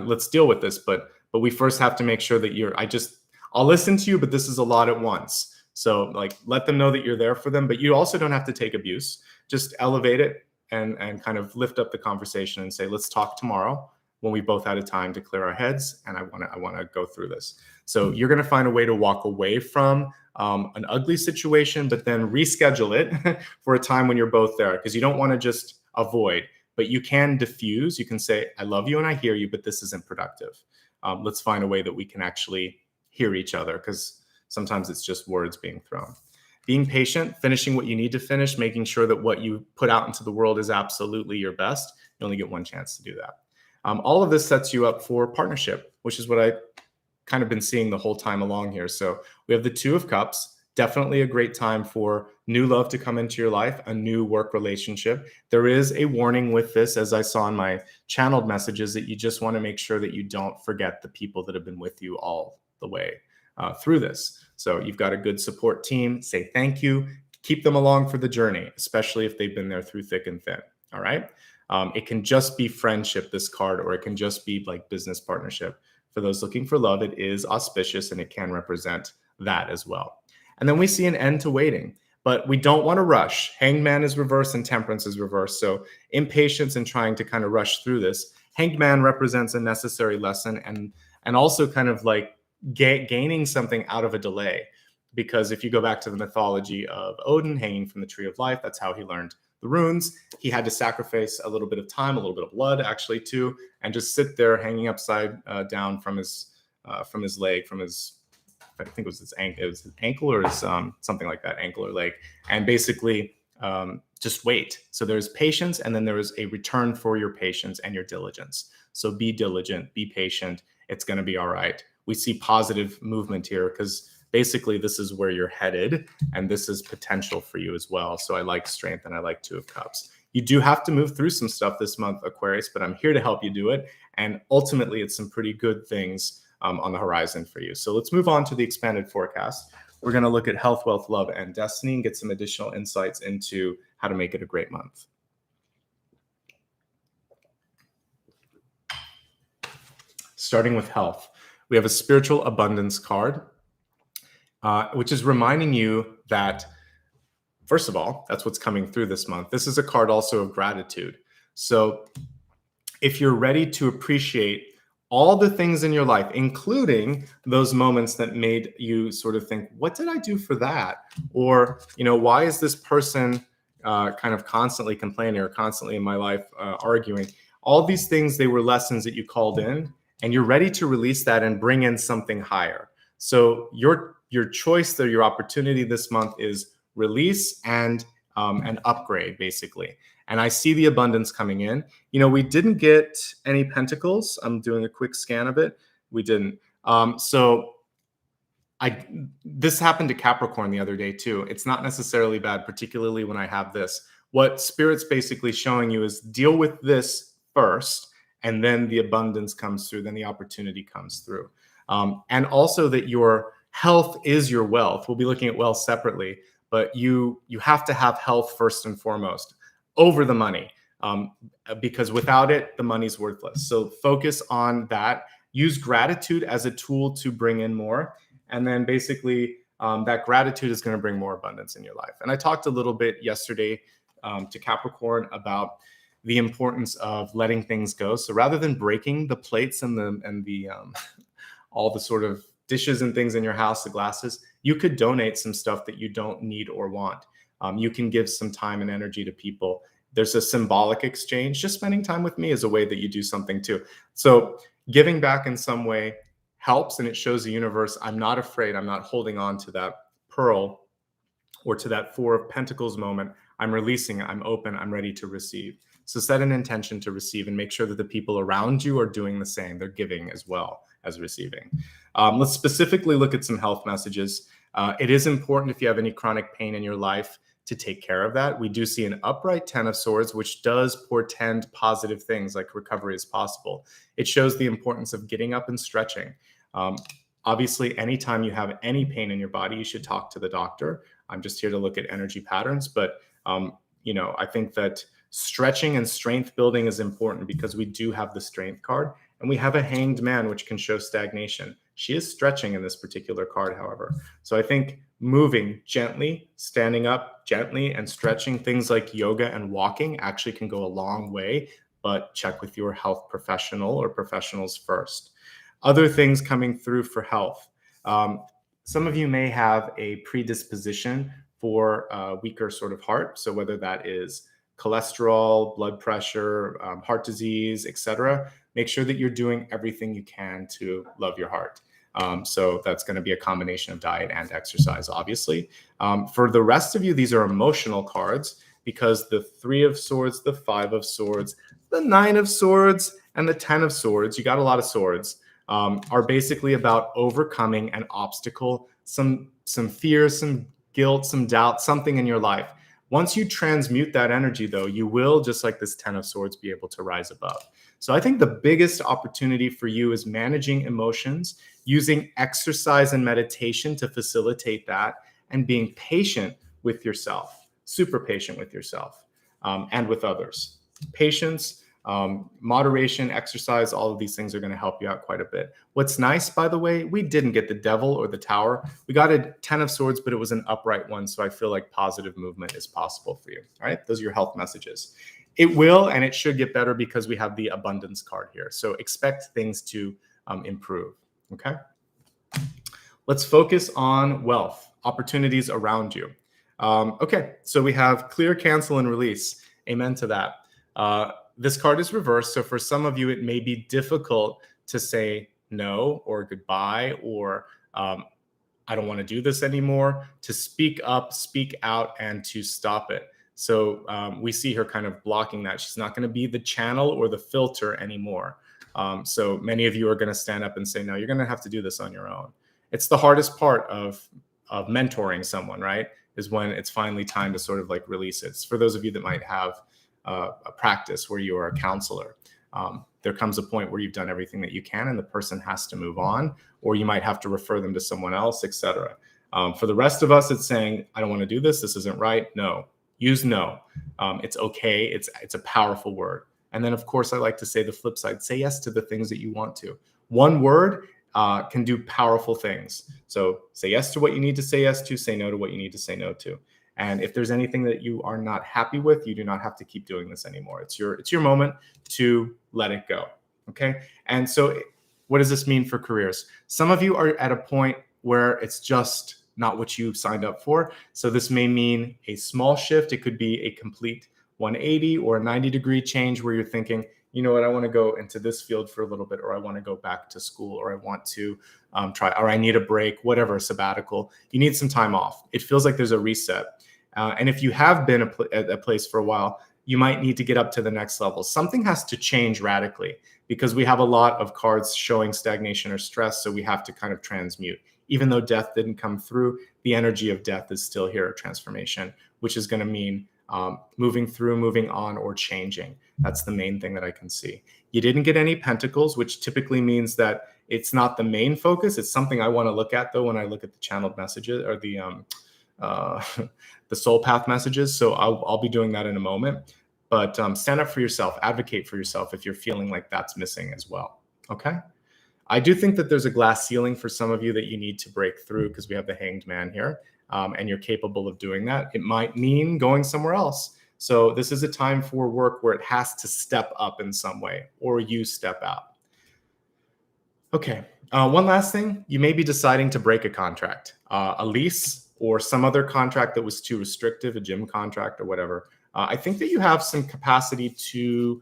let's deal with this, but we first have to make sure that I'll listen to you, but this is a lot at once. So like, let them know that you're there for them, but you also don't have to take abuse. Just elevate it and kind of lift up the conversation and say, let's talk tomorrow when we both had a time to clear our heads. And I want to go through this. So you're going to find a way to walk away from an ugly situation, but then reschedule it for a time when you're both there, because you don't want to just avoid, but you can diffuse. You can say, I love you and I hear you, but this isn't productive. Let's find a way that we can actually hear each other, because sometimes it's just words being thrown. Being patient, finishing what you need to finish, making sure that what you put out into the world is absolutely your best. You only get one chance to do that. All of this sets you up for partnership, which is what I kind of been seeing the whole time along here. So we have the 2 of Cups, definitely a great time for new love to come into your life, a new work relationship. There is a warning with this, as I saw in my channeled messages, that you just want to make sure that you don't forget the people that have been with you all the way through this. So you've got a good support team. Say thank you. Keep them along for the journey, especially if they've been there through thick and thin. All right. It can just be friendship, this card, or it can just be like business partnership. For those looking for love, it is auspicious, and it can represent that as well. And then we see an end to waiting, but we don't want to rush. Hanged Man is reversed and Temperance is reversed. So impatience and trying to kind of rush through this. Hanged Man represents a necessary lesson and also kind of like gaining something out of a delay. Because if you go back to the mythology of Odin hanging from the tree of life, that's how he learned the runes. He had to sacrifice a little bit of time, a little bit of blood actually too, and just sit there hanging upside down from his leg, from his, I think it was his ankle or his something like that, ankle or leg, and basically just wait. So there's patience, and then there is a return for your patience and your diligence. So be diligent, be patient. It's going to be all right. We see positive movement here because basically this is where you're headed, and this is potential for you as well. So I like strength, and I like Two of Cups. You do have to move through some stuff this month, Aquarius, but I'm here to help you do it. And ultimately, it's some pretty good things on the horizon for you. So let's move on to the expanded forecast. We're going to look at health, wealth, love, and destiny, and get some additional insights into how to make it a great month. Starting with health, we have a spiritual abundance card, which is reminding you that, first of all, that's what's coming through this month. This is a card also of gratitude. So if you're ready to appreciate all the things in your life, including those moments that made you sort of think, what did I do for that? Or, why is this person kind of constantly complaining or constantly in my life arguing? All these things, they were lessons that you called in, and you're ready to release that and bring in something higher. So your choice there, your opportunity this month is release and an upgrade, basically. And I see the abundance coming in. We didn't get any Pentacles. I'm doing a quick scan of it. We didn't. This happened to Capricorn the other day too. It's not necessarily bad, particularly when I have this. What Spirit's basically showing you is deal with this first, and then the abundance comes through, then the opportunity comes through. And also that your health is your wealth. We'll be looking at wealth separately, but you have to have health first and foremost over the money, because without it, the money's worthless. So focus on that. Use gratitude as a tool to bring in more. And then basically that gratitude is going to bring more abundance in your life. And I talked a little bit yesterday to Capricorn about the importance of letting things go. So rather than breaking the plates and the all the sort of dishes and things in your house, the glasses, you could donate some stuff that you don't need or want. You can give some time and energy to people. There's a symbolic exchange. Just spending time with me is a way that you do something too. So giving back in some way helps, and it shows the universe, I'm not afraid. I'm not holding on to that pearl or to that Four of Pentacles moment. I'm releasing. I'm open. I'm ready to receive. So set an intention to receive and make sure that the people around you are doing the same. They're giving as well as receiving. Let's specifically look at some health messages. It is important, if you have any chronic pain in your life, to take care of that. We do see an upright 10 of Swords, which does portend positive things like recovery is possible. It shows the importance of getting up and stretching. Obviously, anytime you have any pain in your body, you should talk to the doctor. I'm just here to look at energy patterns, but I think that stretching and strength building is important because we do have the Strength card, and we have a Hanged Man, which can show stagnation. She is stretching in this particular card, however. So I think moving gently, standing up gently, and stretching, things like yoga and walking actually can go a long way, but check with your health professional or professionals first. Other things coming through for health. Some of you may have a predisposition for a weaker sort of heart. So whether that is cholesterol, blood pressure, heart disease, etc., make sure that you're doing everything you can to love your heart. So that's going to be a combination of diet and exercise, obviously. For the rest of you, these are emotional cards, because the Three of Swords, the Five of Swords, the Nine of Swords, and the 10 of Swords, you got a lot of swords, are basically about overcoming an obstacle, some fear, some guilt, some doubt, something in your life. Once you transmute that energy, though, you will, just like this 10 of Swords, be able to rise above. So I think the biggest opportunity for you is managing emotions, using exercise and meditation to facilitate that, and being patient with yourself, super patient with yourself and with others. Patience, moderation, exercise, all of these things are going to help you out quite a bit. What's nice, by the way, we didn't get the Devil or the Tower. We got a 10 of Swords, but it was an upright one. So I feel like positive movement is possible for you. All right. Those are your health messages. It will, and it should get better because we have the abundance card here. So expect things to improve. Okay. Let's focus on wealth, opportunities around you. Okay. So we have clear, cancel, and release. Amen to that. This card is reversed. So for some of you, it may be difficult to say no or goodbye or I don't want to do this anymore, to speak up, speak out, and to stop it. So we see her kind of blocking that. She's not going to be the channel or the filter anymore. So many of you are going to stand up and say, no, you're going to have to do this on your own. It's the hardest part of mentoring someone, right? Is when it's finally time to sort of like release it. It's for those of you that might have a practice where you are a counselor. There comes a point where you've done everything that you can and the person has to move on, or you might have to refer them to someone else, etc. For the rest of us, it's saying, I don't want to do this. This isn't right. No. Use no. It's okay. It's a powerful word. And then, of course, I like to say the flip side. Say yes to the things that you want to. One word can do powerful things. So say yes to what you need to say yes to. Say no to what you need to say no to. And if there's anything that you are not happy with, you do not have to keep doing this anymore. It's your moment to let it go. Okay. And so what does this mean for careers? Some of you are at a point where it's just not what you signed up for. So this may mean a small shift. It could be a complete 180 or a 90-degree change where you're thinking, you know what, I want to go into this field for a little bit, or I want to go back to school, or I want to try, or I need a break, whatever, a sabbatical. You need some time off. It feels like there's a reset. And if you have been at a place for a while, you might need to get up to the next level. Something has to change radically because we have a lot of cards showing stagnation or stress. So we have to kind of transmute. Even though death didn't come through, the energy of death is still here, transformation, which is going to mean moving through, moving on, or changing. That's the main thing that I can see. You didn't get any pentacles, which typically means that it's not the main focus. It's something I want to look at, though, when I look at the channeled messages or the soul path messages. So I'll be doing that in a moment. But stand up for yourself, advocate for yourself if you're feeling like that's missing as well. Okay. I do think that there's a glass ceiling for some of you that you need to break through because we have the Hanged Man here, and you're capable of doing that. It might mean going somewhere else. So this is a time for work where it has to step up in some way, or you step out. Okay. One last thing. You may be deciding to break a contract, a lease, or some other contract that was too restrictive, a gym contract or whatever. I think that you have some capacity to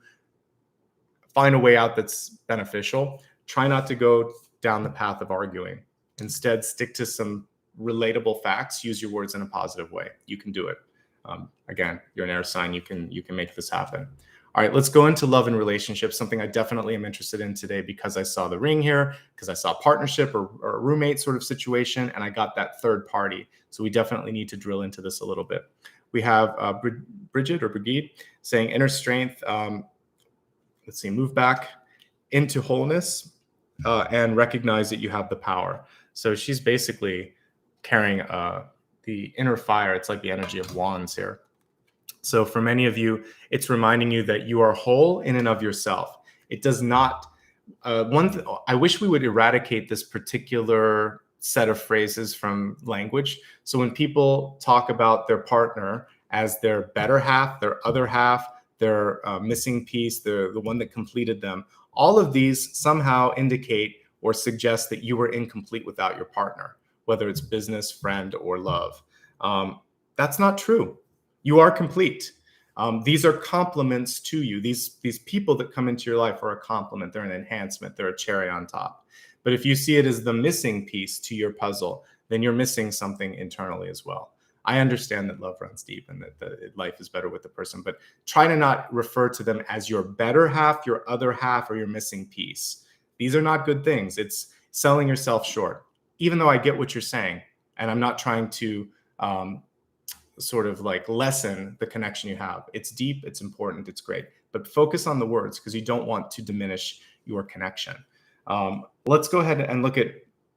find a way out that's beneficial. Try not to go down the path of arguing. Instead, stick to some relatable facts. Use your words in a positive way. You can do it. Again, you're an air sign. You can make this happen. All right, let's go into love and relationships, something I definitely am interested in today because I saw the ring here, because I saw partnership or a roommate sort of situation, and I got that third party. So we definitely need to drill into this a little bit. We have Brigid saying inner strength. Let's see, move back into wholeness and recognize that you have the power. So she's basically carrying the inner fire. It's like the energy of wands here. So for many of you, it's reminding you that you are whole in and of yourself. It does not, I wish we would eradicate this particular set of phrases from language. So when people talk about their partner as their better half, their other half, their missing piece, the one that completed them, all of these somehow indicate or suggest that you were incomplete without your partner, whether it's business, friend, or love. That's not true. You are complete. These are compliments to you. These people that come into your life are a compliment. They're an enhancement. They're a cherry on top. But if you see it as the missing piece to your puzzle, then you're missing something internally as well. I understand that love runs deep and that life is better with the person, but try to not refer to them as your better half, your other half, or your missing piece. These are not good things. It's selling yourself short, even though I get what you're saying. And I'm not trying to sort of like lessen the connection you have. It's deep, it's important, it's great, but focus on the words because you don't want to diminish your connection. Let's go ahead and look at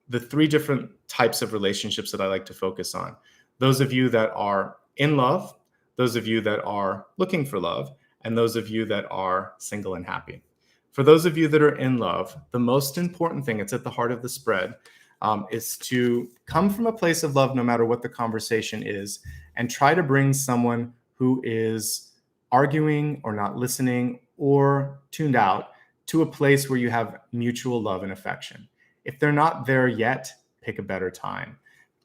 the 3 different types of relationships that I like to focus on. Those of you that are in love, those of you that are looking for love, and those of you that are single and happy. For those of you that are in love, the most important thing, it's at the heart of the spread, is to come from a place of love no matter what the conversation is, and try to bring someone who is arguing or not listening or tuned out to a place where you have mutual love and affection. If they're not there yet, pick a better time.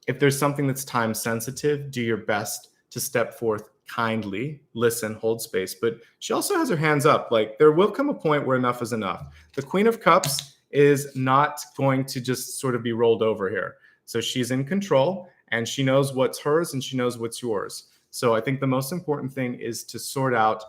If there's something that's time sensitive, do your best to step forth kindly, listen, hold space. But she also has her hands up. Like, there will come a point where enough is enough. The Queen of Cups is not going to just sort of be rolled over here. So she's in control and she knows what's hers and she knows what's yours. So I think the most important thing is to sort out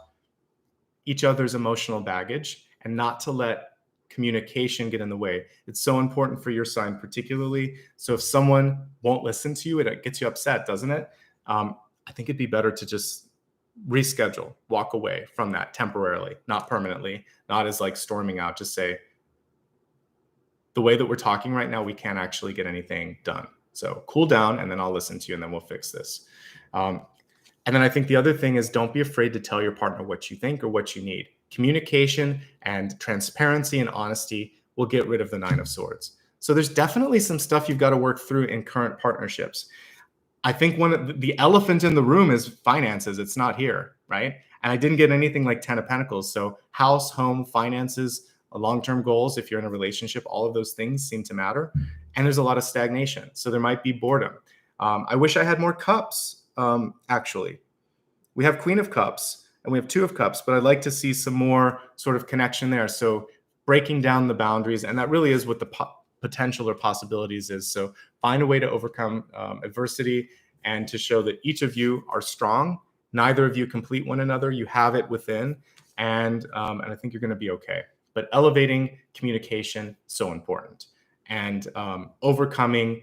each other's emotional baggage and not to let communication get in the way. It's so important for your sign particularly. So if someone won't listen to you, it gets you upset, doesn't it? I think it'd be better to just reschedule, walk away from that temporarily, not permanently, not as like storming out. Just say, the way that we're talking right now, we can't actually get anything done. So cool down, and then I'll listen to you, and then we'll fix this. And then I think the other thing is, don't be afraid to tell your partner what you think or what you need. Communication and transparency and honesty will get rid of the 9 of Swords. So there's definitely some stuff you've got to work through in current partnerships. I think one of the elephant in the room is finances. It's not here, right? And I didn't get anything like 10 of Pentacles. So house, home, finances, long-term goals, if you're in a relationship, all of those things seem to matter. And there's a lot of stagnation. So there might be boredom. I wish I had more cups. Actually, we have Queen of Cups and we have 2 of Cups, but I'd like to see some more sort of connection there. So breaking down the boundaries, and that really is what the potential or possibilities is. So find a way to overcome adversity and to show that each of you are strong. Neither of you complete one another. You have it within, and I think you're going to be okay. But elevating communication, so important, and overcoming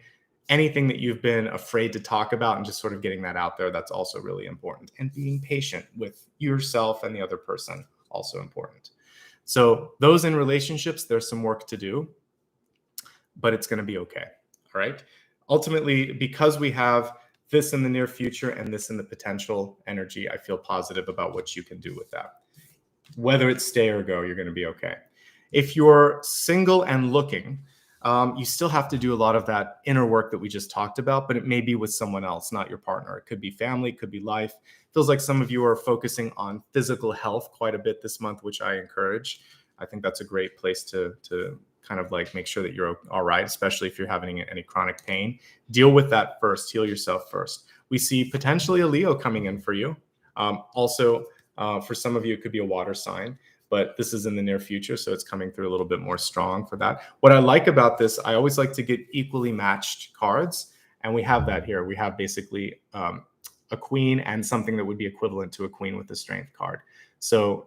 anything that you've been afraid to talk about and just sort of getting that out there, that's also really important. And being patient with yourself and the other person, also important. So those in relationships, there's some work to do, but it's going to be okay. All right. Ultimately, because we have this in the near future and this in the potential energy, I feel positive about what you can do with that. Whether it's stay or go, you're going to be okay. If you're single and looking, you still have to do a lot of that inner work that we just talked about, but it may be with someone else, not your partner. It could be family, it could be life. Feels like some of you are focusing on physical health quite a bit this month, which I encourage. I think that's a great place to kind of like make sure that you're all right, especially if you're having any chronic pain. Deal with that first, heal yourself first. We see potentially a Leo coming in for you. Also, for some of you, it could be a water sign, but this is in the near future, so it's coming through a little bit more strong for that. What I like about this, I always like to get equally matched cards, and we have that here. We have basically a queen and something that would be equivalent to a queen with the strength card. So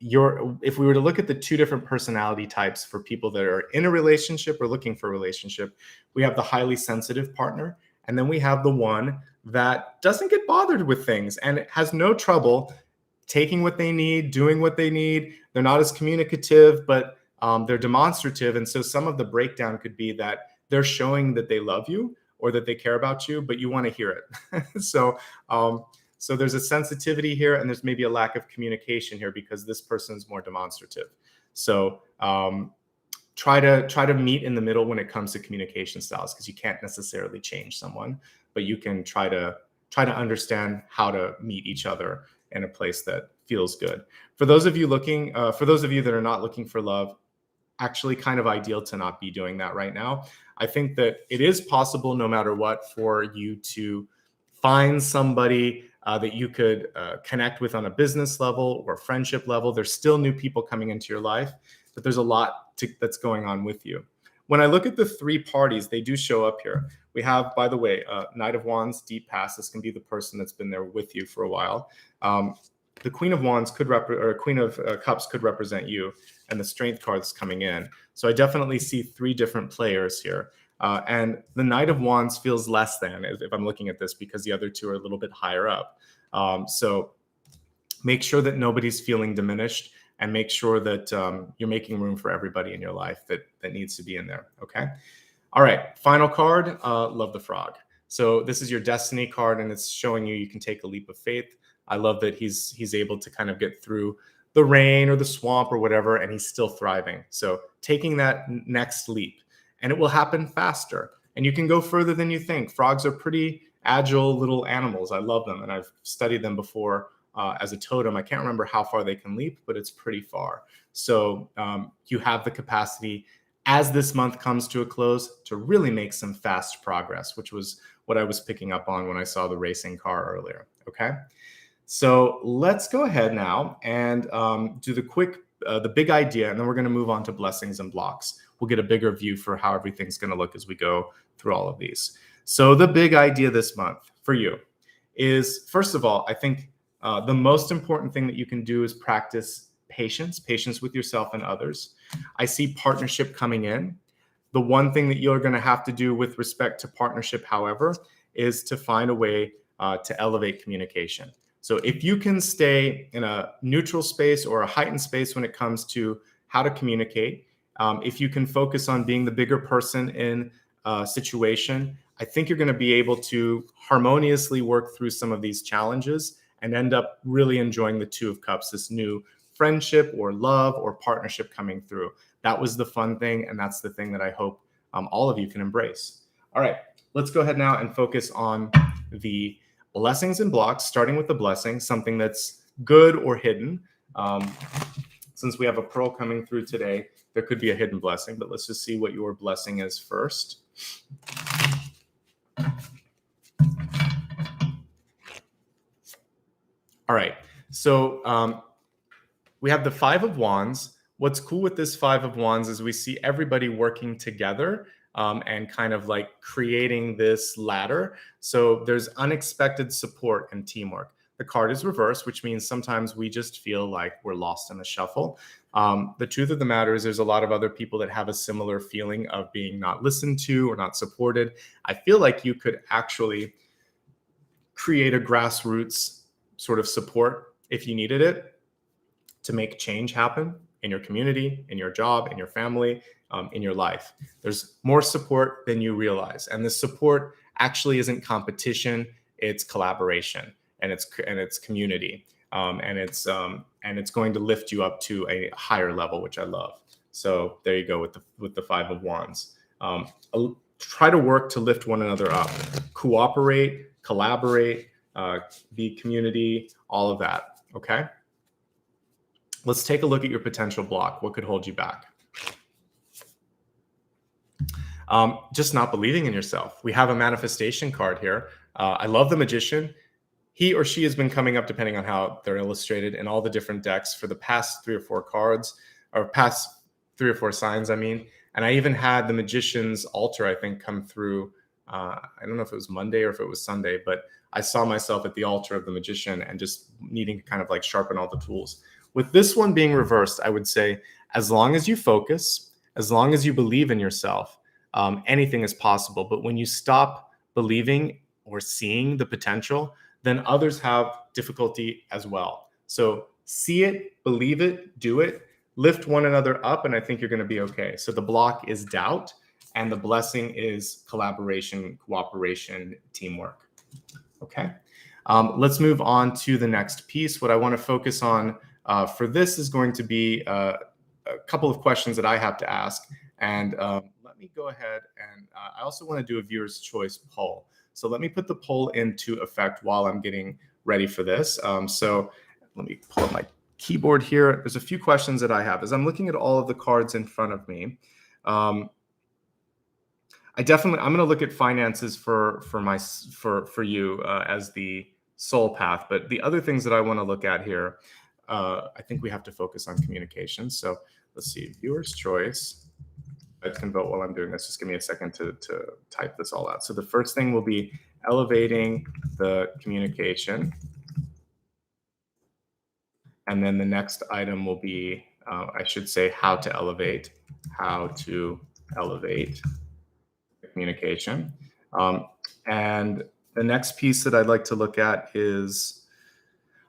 if we were to look at the 2 different personality types for people that are in a relationship or looking for a relationship, we have the highly sensitive partner, and then we have the one that doesn't get bothered with things and has no trouble taking what they need, doing what they need. They're not as communicative, but they're demonstrative. And so some of the breakdown could be that they're showing that they love you or that they care about you, but you want to hear it. So there's a sensitivity here, and there's maybe a lack of communication here because this person's more demonstrative. So try to meet in the middle when it comes to communication styles, because you can't necessarily change someone, but you can try to understand how to meet each other in a place that feels good. For those of you that are not looking for love, actually kind of ideal to not be doing that right now. I think that it is possible, no matter what, for you to find somebody that you could connect with on a business level or friendship level. There's still new people coming into your life, but there's a lot that's going on with you. When I look at the 3 parties, they do show up here. We have, by the way, Knight of Wands, deep past. This can be the person that's been there with you for a while. The Queen of Wands Queen of Cups could represent you, and the Strength card is coming in. So I definitely see 3 different players here. And the Knight of Wands feels less than if I'm looking at this, because the other 2 are a little bit higher up. So make sure that nobody's feeling diminished, and make sure that you're making room for everybody in your life that needs to be in there. Okay. All right. Final card. Love the Frog. So this is your destiny card, and it's showing you can take a leap of faith. I love that he's able to kind of get through the rain or the swamp or whatever, and he's still thriving. So taking that next leap, and it will happen faster, and you can go further than you think. Frogs are pretty agile little animals. I love them, and I've studied them before as a totem. I can't remember how far they can leap, but it's pretty far. So you have the capacity, as this month comes to a close, to really make some fast progress, which was what I was picking up on when I saw the racing car earlier. Okay. So let's go ahead now and do the big idea, and then we're going to move on to blessings and blocks. We'll get a bigger view for how everything's going to look as we go through all of these. So the big idea this month for you is, first of all, I think the most important thing that you can do is practice patience with yourself and others. I see partnership coming in. The one thing that you're going to have to do with respect to partnership, however, is to find a way to elevate communication. So if you can stay in a neutral space or a heightened space when it comes to how to communicate, if you can focus on being the bigger person in a situation, I think you're going to be able to harmoniously work through some of these challenges and end up really enjoying the Two of Cups, this new friendship or love or partnership coming through. That was the fun thing, and that's the thing that I hope all of you can embrace. All right, let's go ahead now and focus on the blessings and blocks, starting with the blessing, something that's good or hidden. Since we have a pearl coming through today, there could be a hidden blessing, but let's just see what your blessing is first. All right, so we have the Five of Wands. What's cool with this Five of Wands is we see everybody working together and kind of like creating this ladder. So there's unexpected support and teamwork. The card is reversed, which means sometimes we just feel like we're lost in the shuffle. The truth of the matter is there's a lot of other people that have a similar feeling of being not listened to or not supported. I feel like you could actually create a grassroots sort of support if you needed it to make change happen in your community, in your job, in your family, in your life. There's more support than you realize. And this support actually isn't competition, it's collaboration and it's community. And it's going to lift you up to a higher level, which I love. So there you go with the Five of Wands. Try to work to lift one another up. Cooperate, collaborate, be community, all of that, okay? Let's take a look at your potential block. What could hold you back? Just not believing in yourself. We have a manifestation card here. I love the Magician. He or she has been coming up, depending on how they're illustrated, in all the different decks for the past 3 or 4 cards, or past 3 or 4 signs, I mean. And I even had the Magician's altar, I think, come through. I don't know if it was Monday or if it was Sunday, but I saw myself at the altar of the Magician and just needing to kind of like sharpen all the tools. With this one being reversed, I would say, as long as you focus, as long as you believe in yourself, anything is possible. But when you stop believing or seeing the potential, then others have difficulty as well. So see it, believe it, do it, lift one another up, and I think you're going to be okay. So the block is doubt, and the blessing is collaboration, cooperation, teamwork. Okay. Let's move on to the next piece. What I want to focus on for this is going to be a couple of questions that I have to ask. And let me go ahead and I also want to do a viewer's choice poll. So let me put the poll into effect while I'm getting ready for this. So let me pull up my keyboard here. There's a few questions that I have. As I'm looking at all of the cards in front of me, I'm going to look at finances for you as the soul path. But the other things that I want to look at here, I think we have to focus on communication. So let's see, viewer's choice. I can vote while I'm doing this. Just give me a second to type this all out. So the first thing will be elevating the communication. And then the next item will be, I should say, how to elevate communication. And the next piece that I'd like to look at is,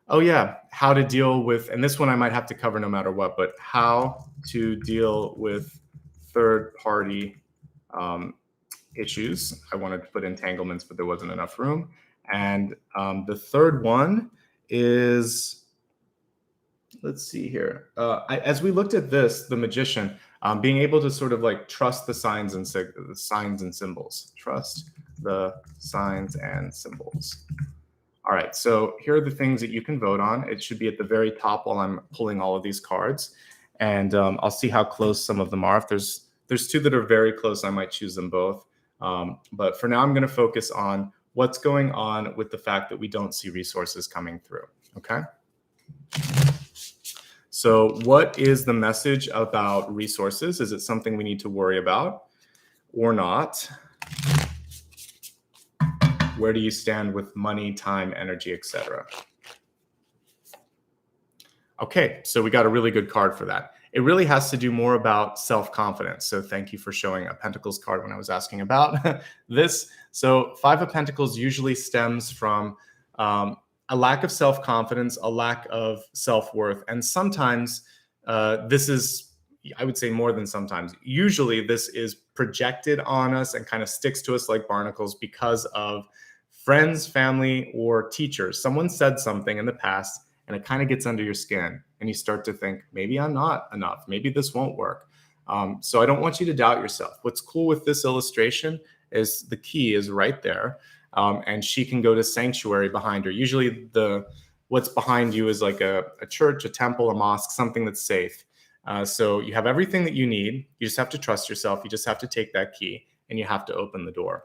how to deal with, and this one I might have to cover no matter what, but how to deal with third-party issues. I wanted to put entanglements, but there wasn't enough room. And the third one is, let's see here. As we looked at this, the Magician, being able to sort of like trust the signs and symbols. Trust the signs and symbols. All right, so here are the things that you can vote on. It should be at the very top while I'm pulling all of these cards. And I'll see how close some of them are. If there's 2 that are very close, I might choose them both. But for now, I'm going to focus on what's going on with the fact that we don't see resources coming through, okay? So what is the message about resources? Is it something we need to worry about or not? Where do you stand with money, time, energy, etc.? Okay, so we got a really good card for that. It really has to do more about self-confidence. So thank you for showing a Pentacles card when I was asking about this. So Five of Pentacles usually stems from a lack of self-confidence, a lack of self-worth. And sometimes this is, I would say more than sometimes, usually this is projected on us and kind of sticks to us like barnacles because of friends, family, or teachers. Someone said something in the past and it kind of gets under your skin and you start to think, maybe I'm not enough. Maybe this won't work. So I don't want you to doubt yourself. What's cool with this illustration is the key is right there. And she can go to sanctuary behind her. Usually what's behind you is like a church, a temple, a mosque, something that's safe. So you have everything that you need. You just have to trust yourself. You just have to take that key and you have to open the door.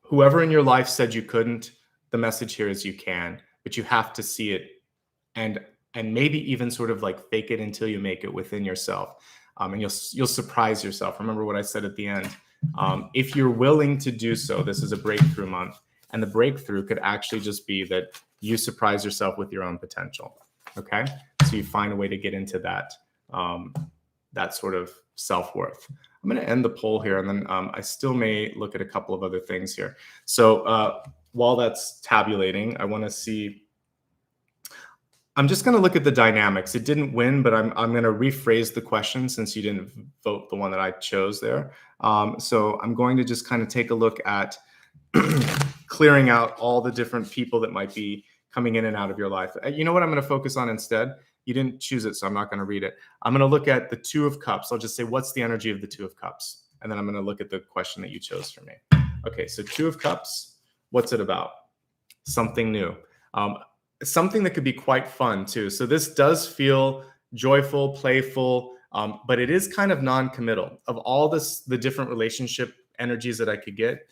Whoever in your life said you couldn't, the message here is you can, but you have to see it and maybe even sort of like fake it until you make it within yourself. And you'll surprise yourself. Remember what I said at the end. If you're willing to do so, this is a breakthrough month. And the breakthrough could actually just be that you surprise yourself with your own potential. Okay. So you find a way to get into that, that sort of self-worth. I'm going to end the poll here and then I still may look at a couple of other things here. So while that's tabulating, I want to see, I'm just going to look at the dynamics. It didn't win, but I'm going to rephrase the question since you didn't vote the one that I chose there. So I'm going to just kind of take a look at clearing out all the different people that might be coming in and out of your life. You know what I'm going to focus on instead? You didn't choose it, so I'm not going to read it. I'm going to look at the Two of Cups. I'll just say, what's the energy of the Two of Cups? And then I'm going to look at the question that you chose for me. Okay, so Two of Cups, what's it about? Something new. Something that could be quite fun too. So this does feel joyful, playful, but it is kind of non-committal. Of all the different relationship energies that I could get,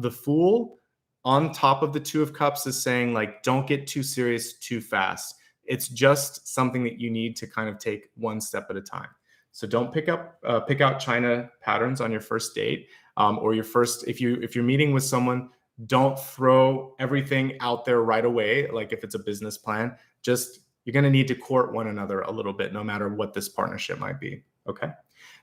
the Fool on top of the Two of Cups is saying like, don't get too serious too fast. It's just something that you need to kind of take one step at a time. So don't pick out China patterns on your first date, or your first, if you're meeting with someone, don't throw everything out there right away. Like if it's a business plan, just, you're going to need to court one another a little bit, no matter what this partnership might be. Okay.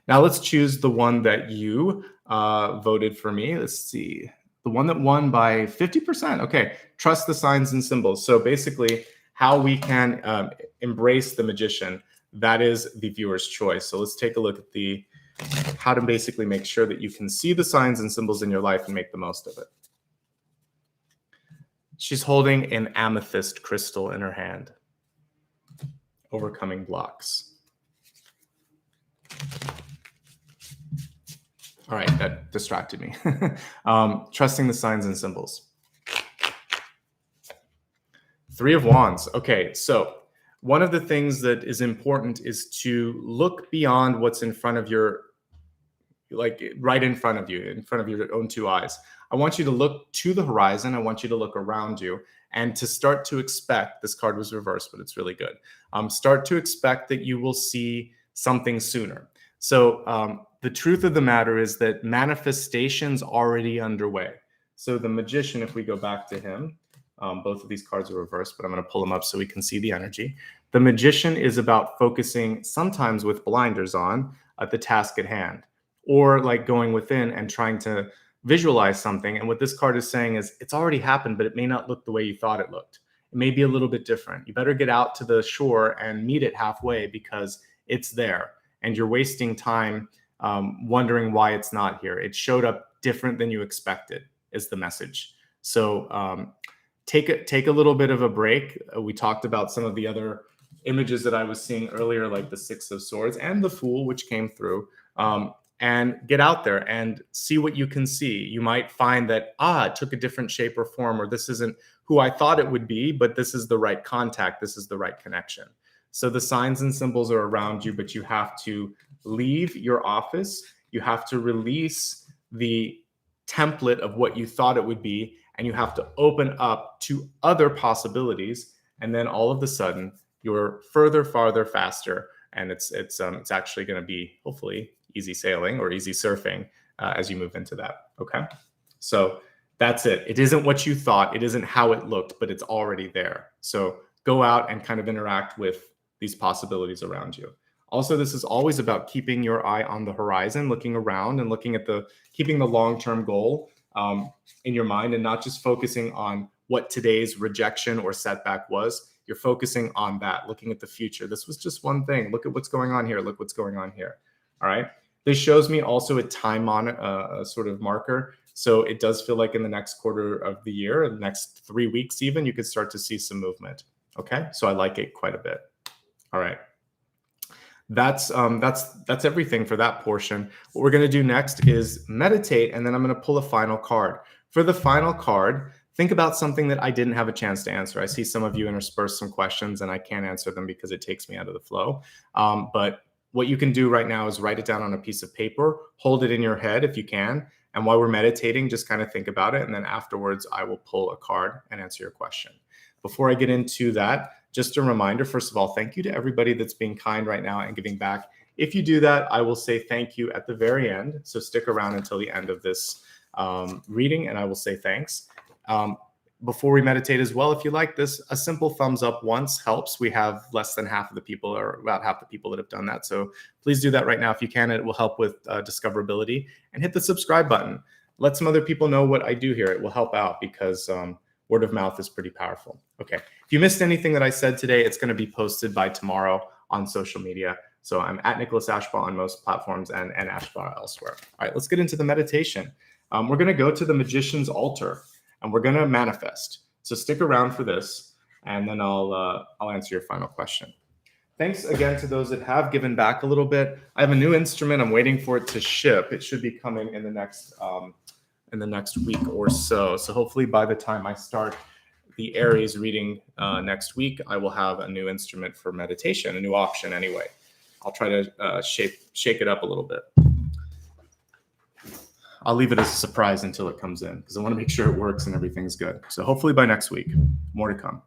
Now let's choose the one that you voted for me. Let's see. The one that won by 50%. Okay. Trust the signs and symbols. So basically how we can embrace the magician, that is the viewer's choice. So let's take a look at how to basically make sure that you can see the signs and symbols in your life and make the most of it. She's holding an amethyst crystal in her hand. Overcoming blocks. All right, that distracted me. Trusting the signs and symbols. Three of Wands. Okay, so one of the things that is important is to look beyond what's in front of your, like right in front of you, in front of your own two eyes. I want you to look to the horizon. I want you to look around you and to start to expect, this card was reversed, but it's really good. Start to expect that you will see something sooner. So the truth of the matter is that manifestation's already underway. So the Magician, if we go back to him, both of these cards are reversed, but I'm going to pull them up so we can see the energy. The Magician is about focusing, sometimes with blinders on, at the task at hand, or like going within and trying to visualize something. And what this card is saying is it's already happened, but it may not look the way you thought it looked. It may be a little bit different. You better get out to the shore and meet it halfway because it's there. And you're wasting time wondering why it's not here. It showed up different than you expected is the message. So take a little bit of a break. We talked about some of the other images that I was seeing earlier, like the Six of Swords and the Fool, which came through. And get out there and see what you can see. You might find that, it took a different shape or form, or this isn't who I thought it would be, but this is the right contact. This is the right connection. So the signs and symbols are around you, but you have to leave your office. You have to release the template of what you thought it would be, and you have to open up to other possibilities. And then all of a sudden, you're further, farther, faster. And it's actually going to be, hopefully, easy sailing or easy surfing as you move into that. Okay. So That's it. It isn't what you thought. It isn't how it looked, but it's already there. So go out and kind of interact with these possibilities around you. Also, this is always about keeping your eye on the horizon, looking around and looking at keeping the long-term goal in your mind, and not just focusing on what today's rejection or setback was. You're focusing on that, looking at the future. This was just one thing. Look at what's going on here. Look what's going on here. All right. This shows me also a time on a sort of marker. So it does feel like in the next quarter of the year, the next 3 weeks even, you could start to see some movement. Okay. So I like it quite a bit. All right. That's everything for that portion. What we're going to do next is meditate, and then I'm going to pull a final card. For the final card, think about something that I didn't have a chance to answer. I see some of you intersperse some questions, and I can't answer them because it takes me out of the flow. But what you can do right now is write it down on a piece of paper, hold it in your head if you can, and while we're meditating, just kind of think about it, and then afterwards, I will pull a card and answer your question. Before I get into that, just a reminder, first of all, thank you to everybody that's being kind right now and giving back. If you do that, I will say thank you at the very end. So stick around until the end of this reading, and I will say thanks. Before we meditate as well, if you like this, a simple thumbs up once helps. We have less than half of the people, or about half the people that have done that. So please do that right now if you can. It will help with discoverability. And hit the subscribe button. Let some other people know what I do here. It will help out because word of mouth is pretty powerful. Okay. If you missed anything that I said today, it's going to be posted by tomorrow on social media. So I'm at Nicholas Ashbaugh on most platforms and Ashbaugh elsewhere. All right, let's get into the meditation. We're going to go to the magician's altar and we're going to manifest. So stick around for this, and then I'll answer your final question. Thanks again to those that have given back a little bit. I have a new instrument. I'm waiting for it to ship. It should be coming in the next week or so. So hopefully by the time I start the Aries reading next week, I will have a new instrument for meditation, a new option anyway. I'll try to shake it up a little bit. I'll leave it as a surprise until it comes in because I want to make sure it works and everything's good. So hopefully by next week, more to come.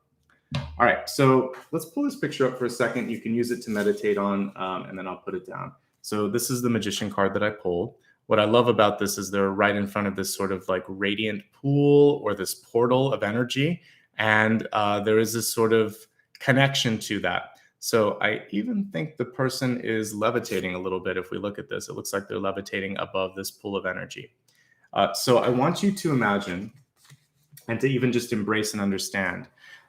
All right, so let's pull this picture up for a second. You can use it to meditate on, and then I'll put it down. So this is the magician card that I pulled. What I love about this is they're right in front of this sort of like radiant pool or this portal of energy. And there is this sort of connection to that. So I even think the person is levitating a little bit. If we look at this, it looks like they're levitating above this pool of energy. So I want you to imagine and to even just embrace and understand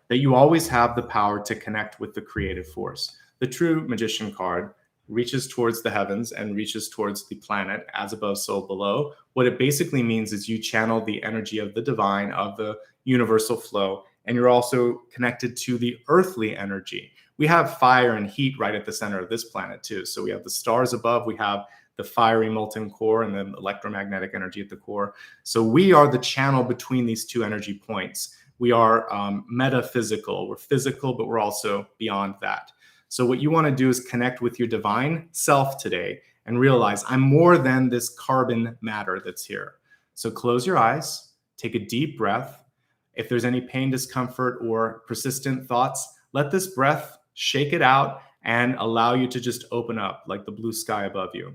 that you always have the power to connect with the creative force. The true magician card reaches towards the heavens and reaches towards the planet, as above, so below. What it basically means is you channel the energy of the divine, of the universal flow, and you're also connected to the earthly energy. We have fire and heat right at the center of this planet too. So we have the stars above, we have the fiery molten core and the electromagnetic energy at the core. So we are the channel between these two energy points. We are metaphysical. We're physical, but we're also beyond that. So what you want to do is connect with your divine self today and realize I'm more than this carbon matter that's here. So close your eyes, take a deep breath. If there's any pain, discomfort, or persistent thoughts, let this breath shake it out and allow you to just open up like the blue sky above you.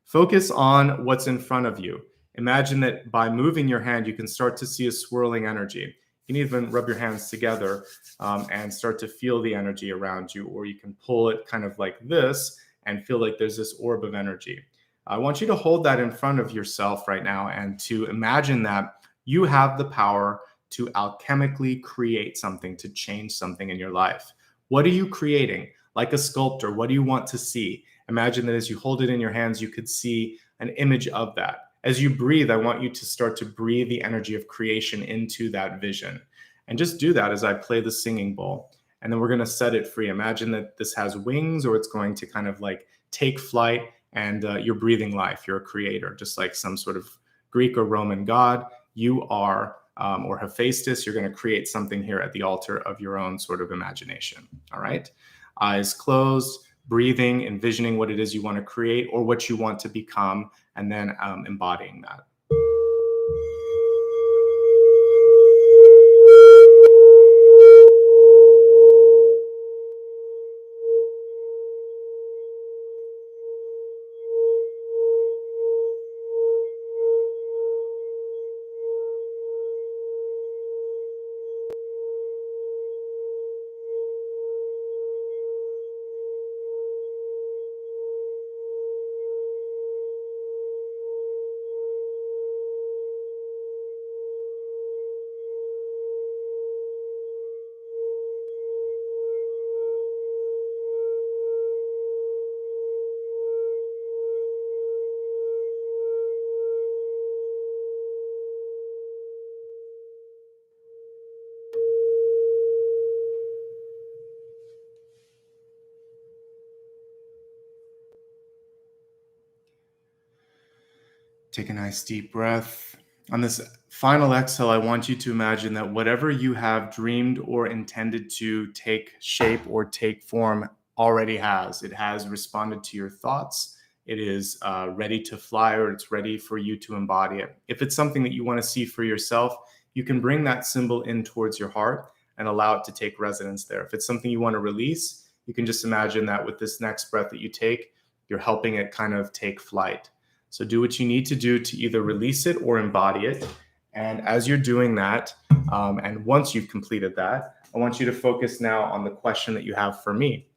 Focus on what's in front of you. Imagine that by moving your hand, you can start to see a swirling energy. You can even rub your hands together and start to feel the energy around you, or you can pull it kind of like this and feel like there's this orb of energy. I want you to hold that in front of yourself right now and to imagine that you have the power to alchemically create something, to change something in your life. What are you creating? Like a sculptor, what do you want to see? Imagine that as you hold it in your hands, you could see an image of that. As you breathe, I want you to start to breathe the energy of creation into that vision. And just do that as I play the singing bowl. And then we're going to set it free. Imagine that this has wings, or it's going to kind of like take flight, and you're breathing life. You're a creator, just like some sort of Greek or Roman god. You are, or Hephaestus, you're going to create something here at the altar of your own sort of imagination. All right. Eyes closed, breathing, envisioning what it is you want to create or what you want to become, and then embodying that. Take a nice deep breath. On this final exhale, I want you to imagine that whatever you have dreamed or intended to take shape or take form already has. It has responded to your thoughts. It is ready to fly, or it's ready for you to embody it. If it's something that you want to see for yourself, you can bring that symbol in towards your heart and allow it to take residence there. If it's something you want to release, you can just imagine that with this next breath that you take, you're helping it kind of take flight. So do what you need to do to either release it or embody it. And as you're doing that, and once you've completed that, I want you to focus now on the question that you have for me,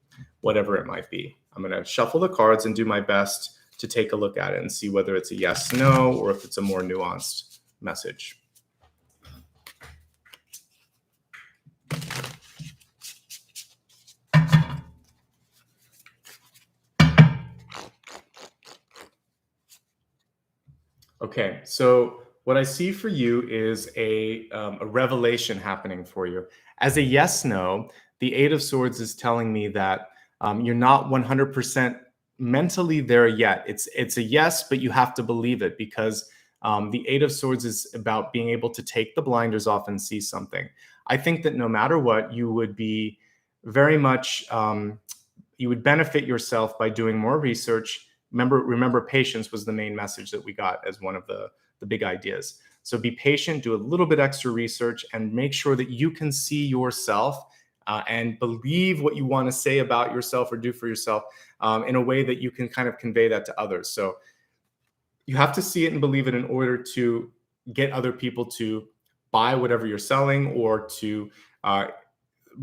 whatever it might be. I'm going to shuffle the cards and do my best to take a look at it and see whether it's a yes, no, or if it's a more nuanced message. Okay, so what I see for you is a revelation happening for you. As a yes, no, the Eight of Swords is telling me that you're not 100% mentally there yet. It's a yes, but you have to believe it, because the Eight of Swords is about being able to take the blinders off and see something. I think that no matter what, you would be very much, you would benefit yourself by doing more research. Remember, patience was the main message that we got as one of the big ideas. So be patient, do a little bit extra research, and make sure that you can see yourself and believe what you want to say about yourself or do for yourself in a way that you can kind of convey that to others. So you have to see it and believe it in order to get other people to buy whatever you're selling, or to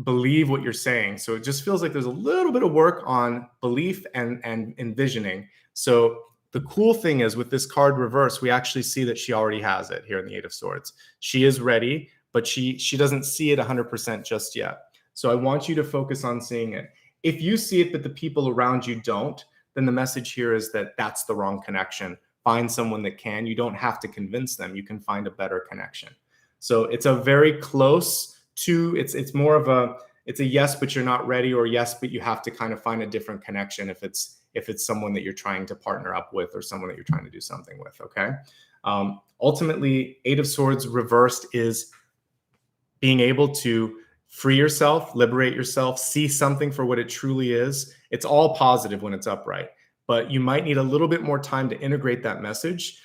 believe what you're saying. So it just feels like there's a little bit of work on belief and envisioning. So the cool thing is, with this card reverse, we actually see that she already has it here in the Eight of Swords. She is ready, but she doesn't see it 100% just yet. So I want you to focus on seeing it. If you see it, but the people around you don't, then the message here is that that's the wrong connection. Find someone that can. You don't have to convince them. You can find a better connection. So it's a very close to, it's more of a, it's a yes, but you're not ready, or yes, but you have to kind of find a different connection if it's someone that you're trying to partner up with, or someone that you're trying to do something with, okay? Ultimately, Eight of Swords reversed is being able to free yourself, liberate yourself, see something for what it truly is. It's all positive when it's upright, but you might need a little bit more time to integrate that message.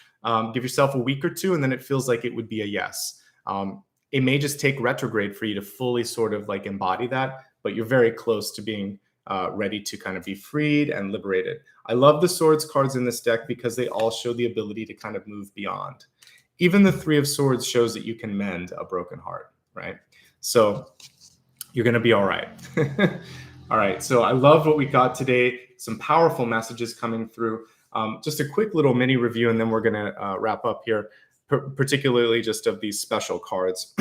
Give yourself a week or two, and then it feels like it would be a yes. It may just take retrograde for you to fully sort of like embody that, but you're very close to being ready to kind of be freed and liberated. I love the Swords cards in this deck because they all show the ability to kind of move beyond. Even the Three of Swords shows that you can mend a broken heart, right? So you're going to be all right. All right. So I love what we got today. Some powerful messages coming through. Just a quick little mini review, and then we're going to wrap up here, particularly just of these special cards.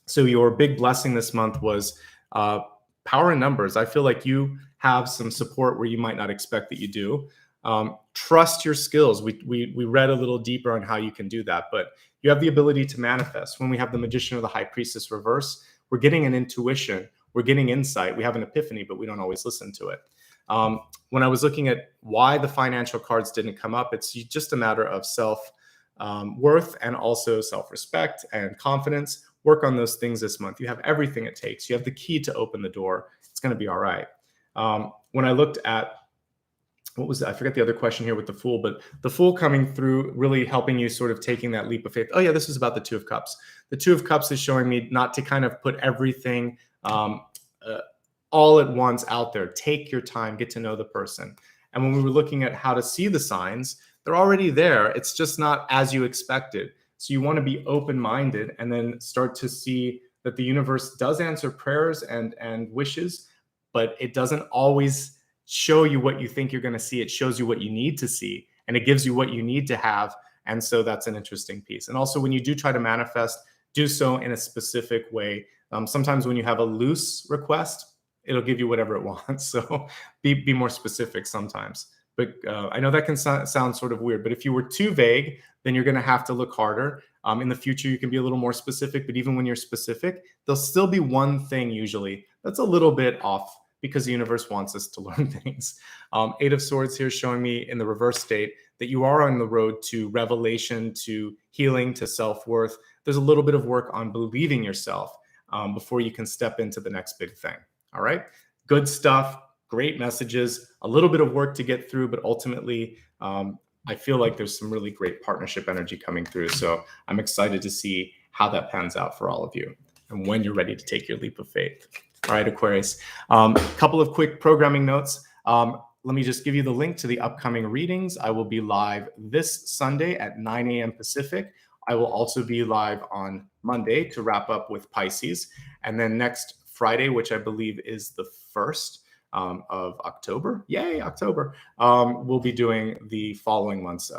So your big blessing this month was power in numbers. I feel like you have some support where you might not expect that you do. Trust your skills. We read a little deeper on how you can do that, but you have the ability to manifest. When we have the Magician or the High Priestess reverse, we're getting an intuition, we're getting insight, we have an epiphany, but we don't always listen to it. When I was looking at why the financial cards didn't come up, it's just a matter of self-worth and also self-respect and confidence. Work on those things this month. You have everything it takes. You have the key to open the door. It's going to be all right. When I looked at, what was that? I forget the other question here with the Fool, but the Fool coming through, really helping you sort of taking that leap of faith. Oh yeah, this is about the Two of Cups. The Two of Cups is showing me not to kind of put everything all at once out there. Take your time, get to know the person. And when we were looking at how to see the signs, they're already there. It's just not as you expected. So you want to be open-minded and then start to see that the universe does answer prayers and wishes, but it doesn't always show you what you think you're going to see. It shows you what you need to see, and it gives you what you need to have. And so that's an interesting piece. And also, when you do try to manifest, do so in a specific way. Sometimes when you have a loose request, it'll give you whatever it wants. So be more specific sometimes. But I know that can sound sort of weird, but if you were too vague, then you're going to have to look harder. In the future, you can be a little more specific, but even when you're specific, there'll still be one thing usually that's a little bit off, because the universe wants us to learn things. Eight of Swords here showing me in the reverse state that you are on the road to revelation, to healing, to self-worth. There's a little bit of work on believing yourself before you can step into the next big thing. All right. Good stuff. Great messages. A little bit of work to get through, but ultimately, I feel like there's some really great partnership energy coming through. So I'm excited to see how that pans out for all of you and when you're ready to take your leap of faith. All right, Aquarius. Couple of quick programming notes. Let me just give you the link to the upcoming readings. I will be live this Sunday at 9 a.m. Pacific. I will also be live on Monday to wrap up with Pisces. And then next Friday, which I believe is the 1st of October. Yay, October. We'll be doing the following month's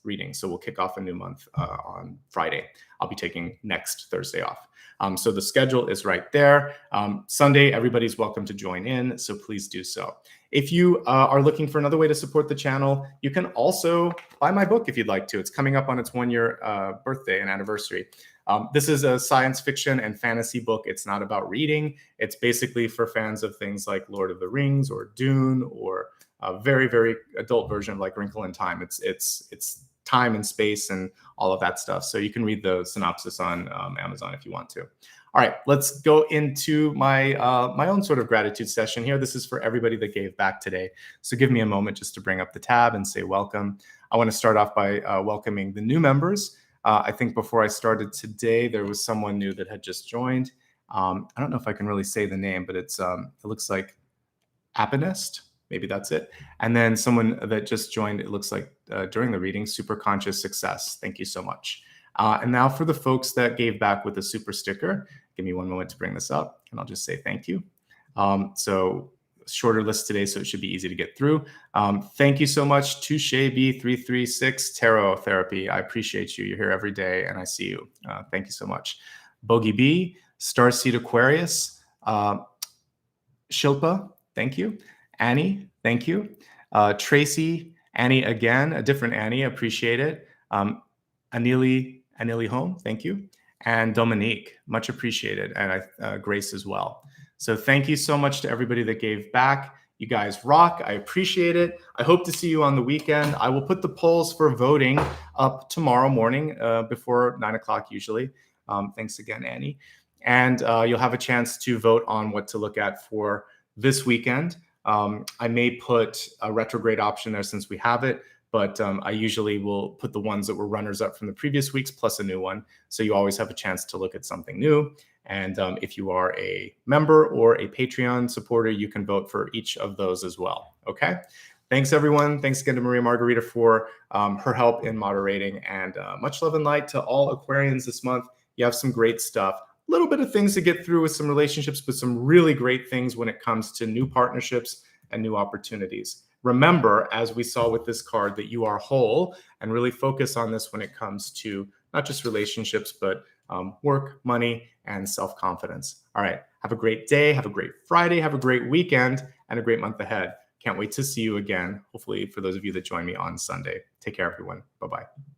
reading. So we'll kick off a new month on Friday. I'll be taking next Thursday off. So the schedule is right there. Sunday, everybody's welcome to join in, so please do so. If you are looking for another way to support the channel, you can also buy my book if you'd like to. It's coming up on its 1-year birthday and anniversary. This is a science fiction and fantasy book. It's not about reading. It's basically for fans of things like Lord of the Rings or Dune, or a very, very adult version of like Wrinkle in Time. It's time and space and all of that stuff. So you can read the synopsis on Amazon if you want to. All right, let's go into my my own sort of gratitude session here. This is for everybody that gave back today. So give me a moment just to bring up the tab and say welcome. I want to start off by welcoming the new members. I think before I started today, there was someone new that had just joined. I don't know if I can really say the name, but it looks like Apinest. Maybe that's it. And then someone that just joined, it looks like during the reading, Super Conscious Success. Thank you so much. And now for the folks that gave back with a super sticker, give me one moment to bring this up and I'll just say thank you. So shorter list today, so it should be easy to get through. Thank you so much to ShayB336 Tarot Therapy. I appreciate you. You're here every day and I see you. Thank you so much. Bogey B, Starseed Aquarius, Shilpa, thank you. Annie, thank you. Tracy, Annie again, a different Annie, appreciate it. Anili Home, thank you. And Dominique, much appreciated. And Grace as well. So thank you so much to everybody that gave back. You guys rock. I appreciate it. I hope to see you on the weekend. I will put the polls for voting up tomorrow morning before 9 o'clock usually. Thanks again, Annie. And you'll have a chance to vote on what to look at for this weekend. I may put a retrograde option there since we have it, but I usually will put the ones that were runners up from the previous weeks plus a new one. So you always have a chance to look at something new. And if you are a member or a Patreon supporter, you can vote for each of those as well. Okay. Thanks, everyone. Thanks again to Maria Margarita for her help in moderating, and much love and light to all Aquarians this month. You have some great stuff. Little bit of things to get through with some relationships, but some really great things when it comes to new partnerships and new opportunities. Remember, as we saw with this card, that you are whole, and really focus on this when it comes to not just relationships, but work, money, and self-confidence. All right. Have a great day. Have a great Friday. Have a great weekend and a great month ahead. Can't wait to see you again. Hopefully for those of you that join me on Sunday. Take care, everyone. Bye-bye.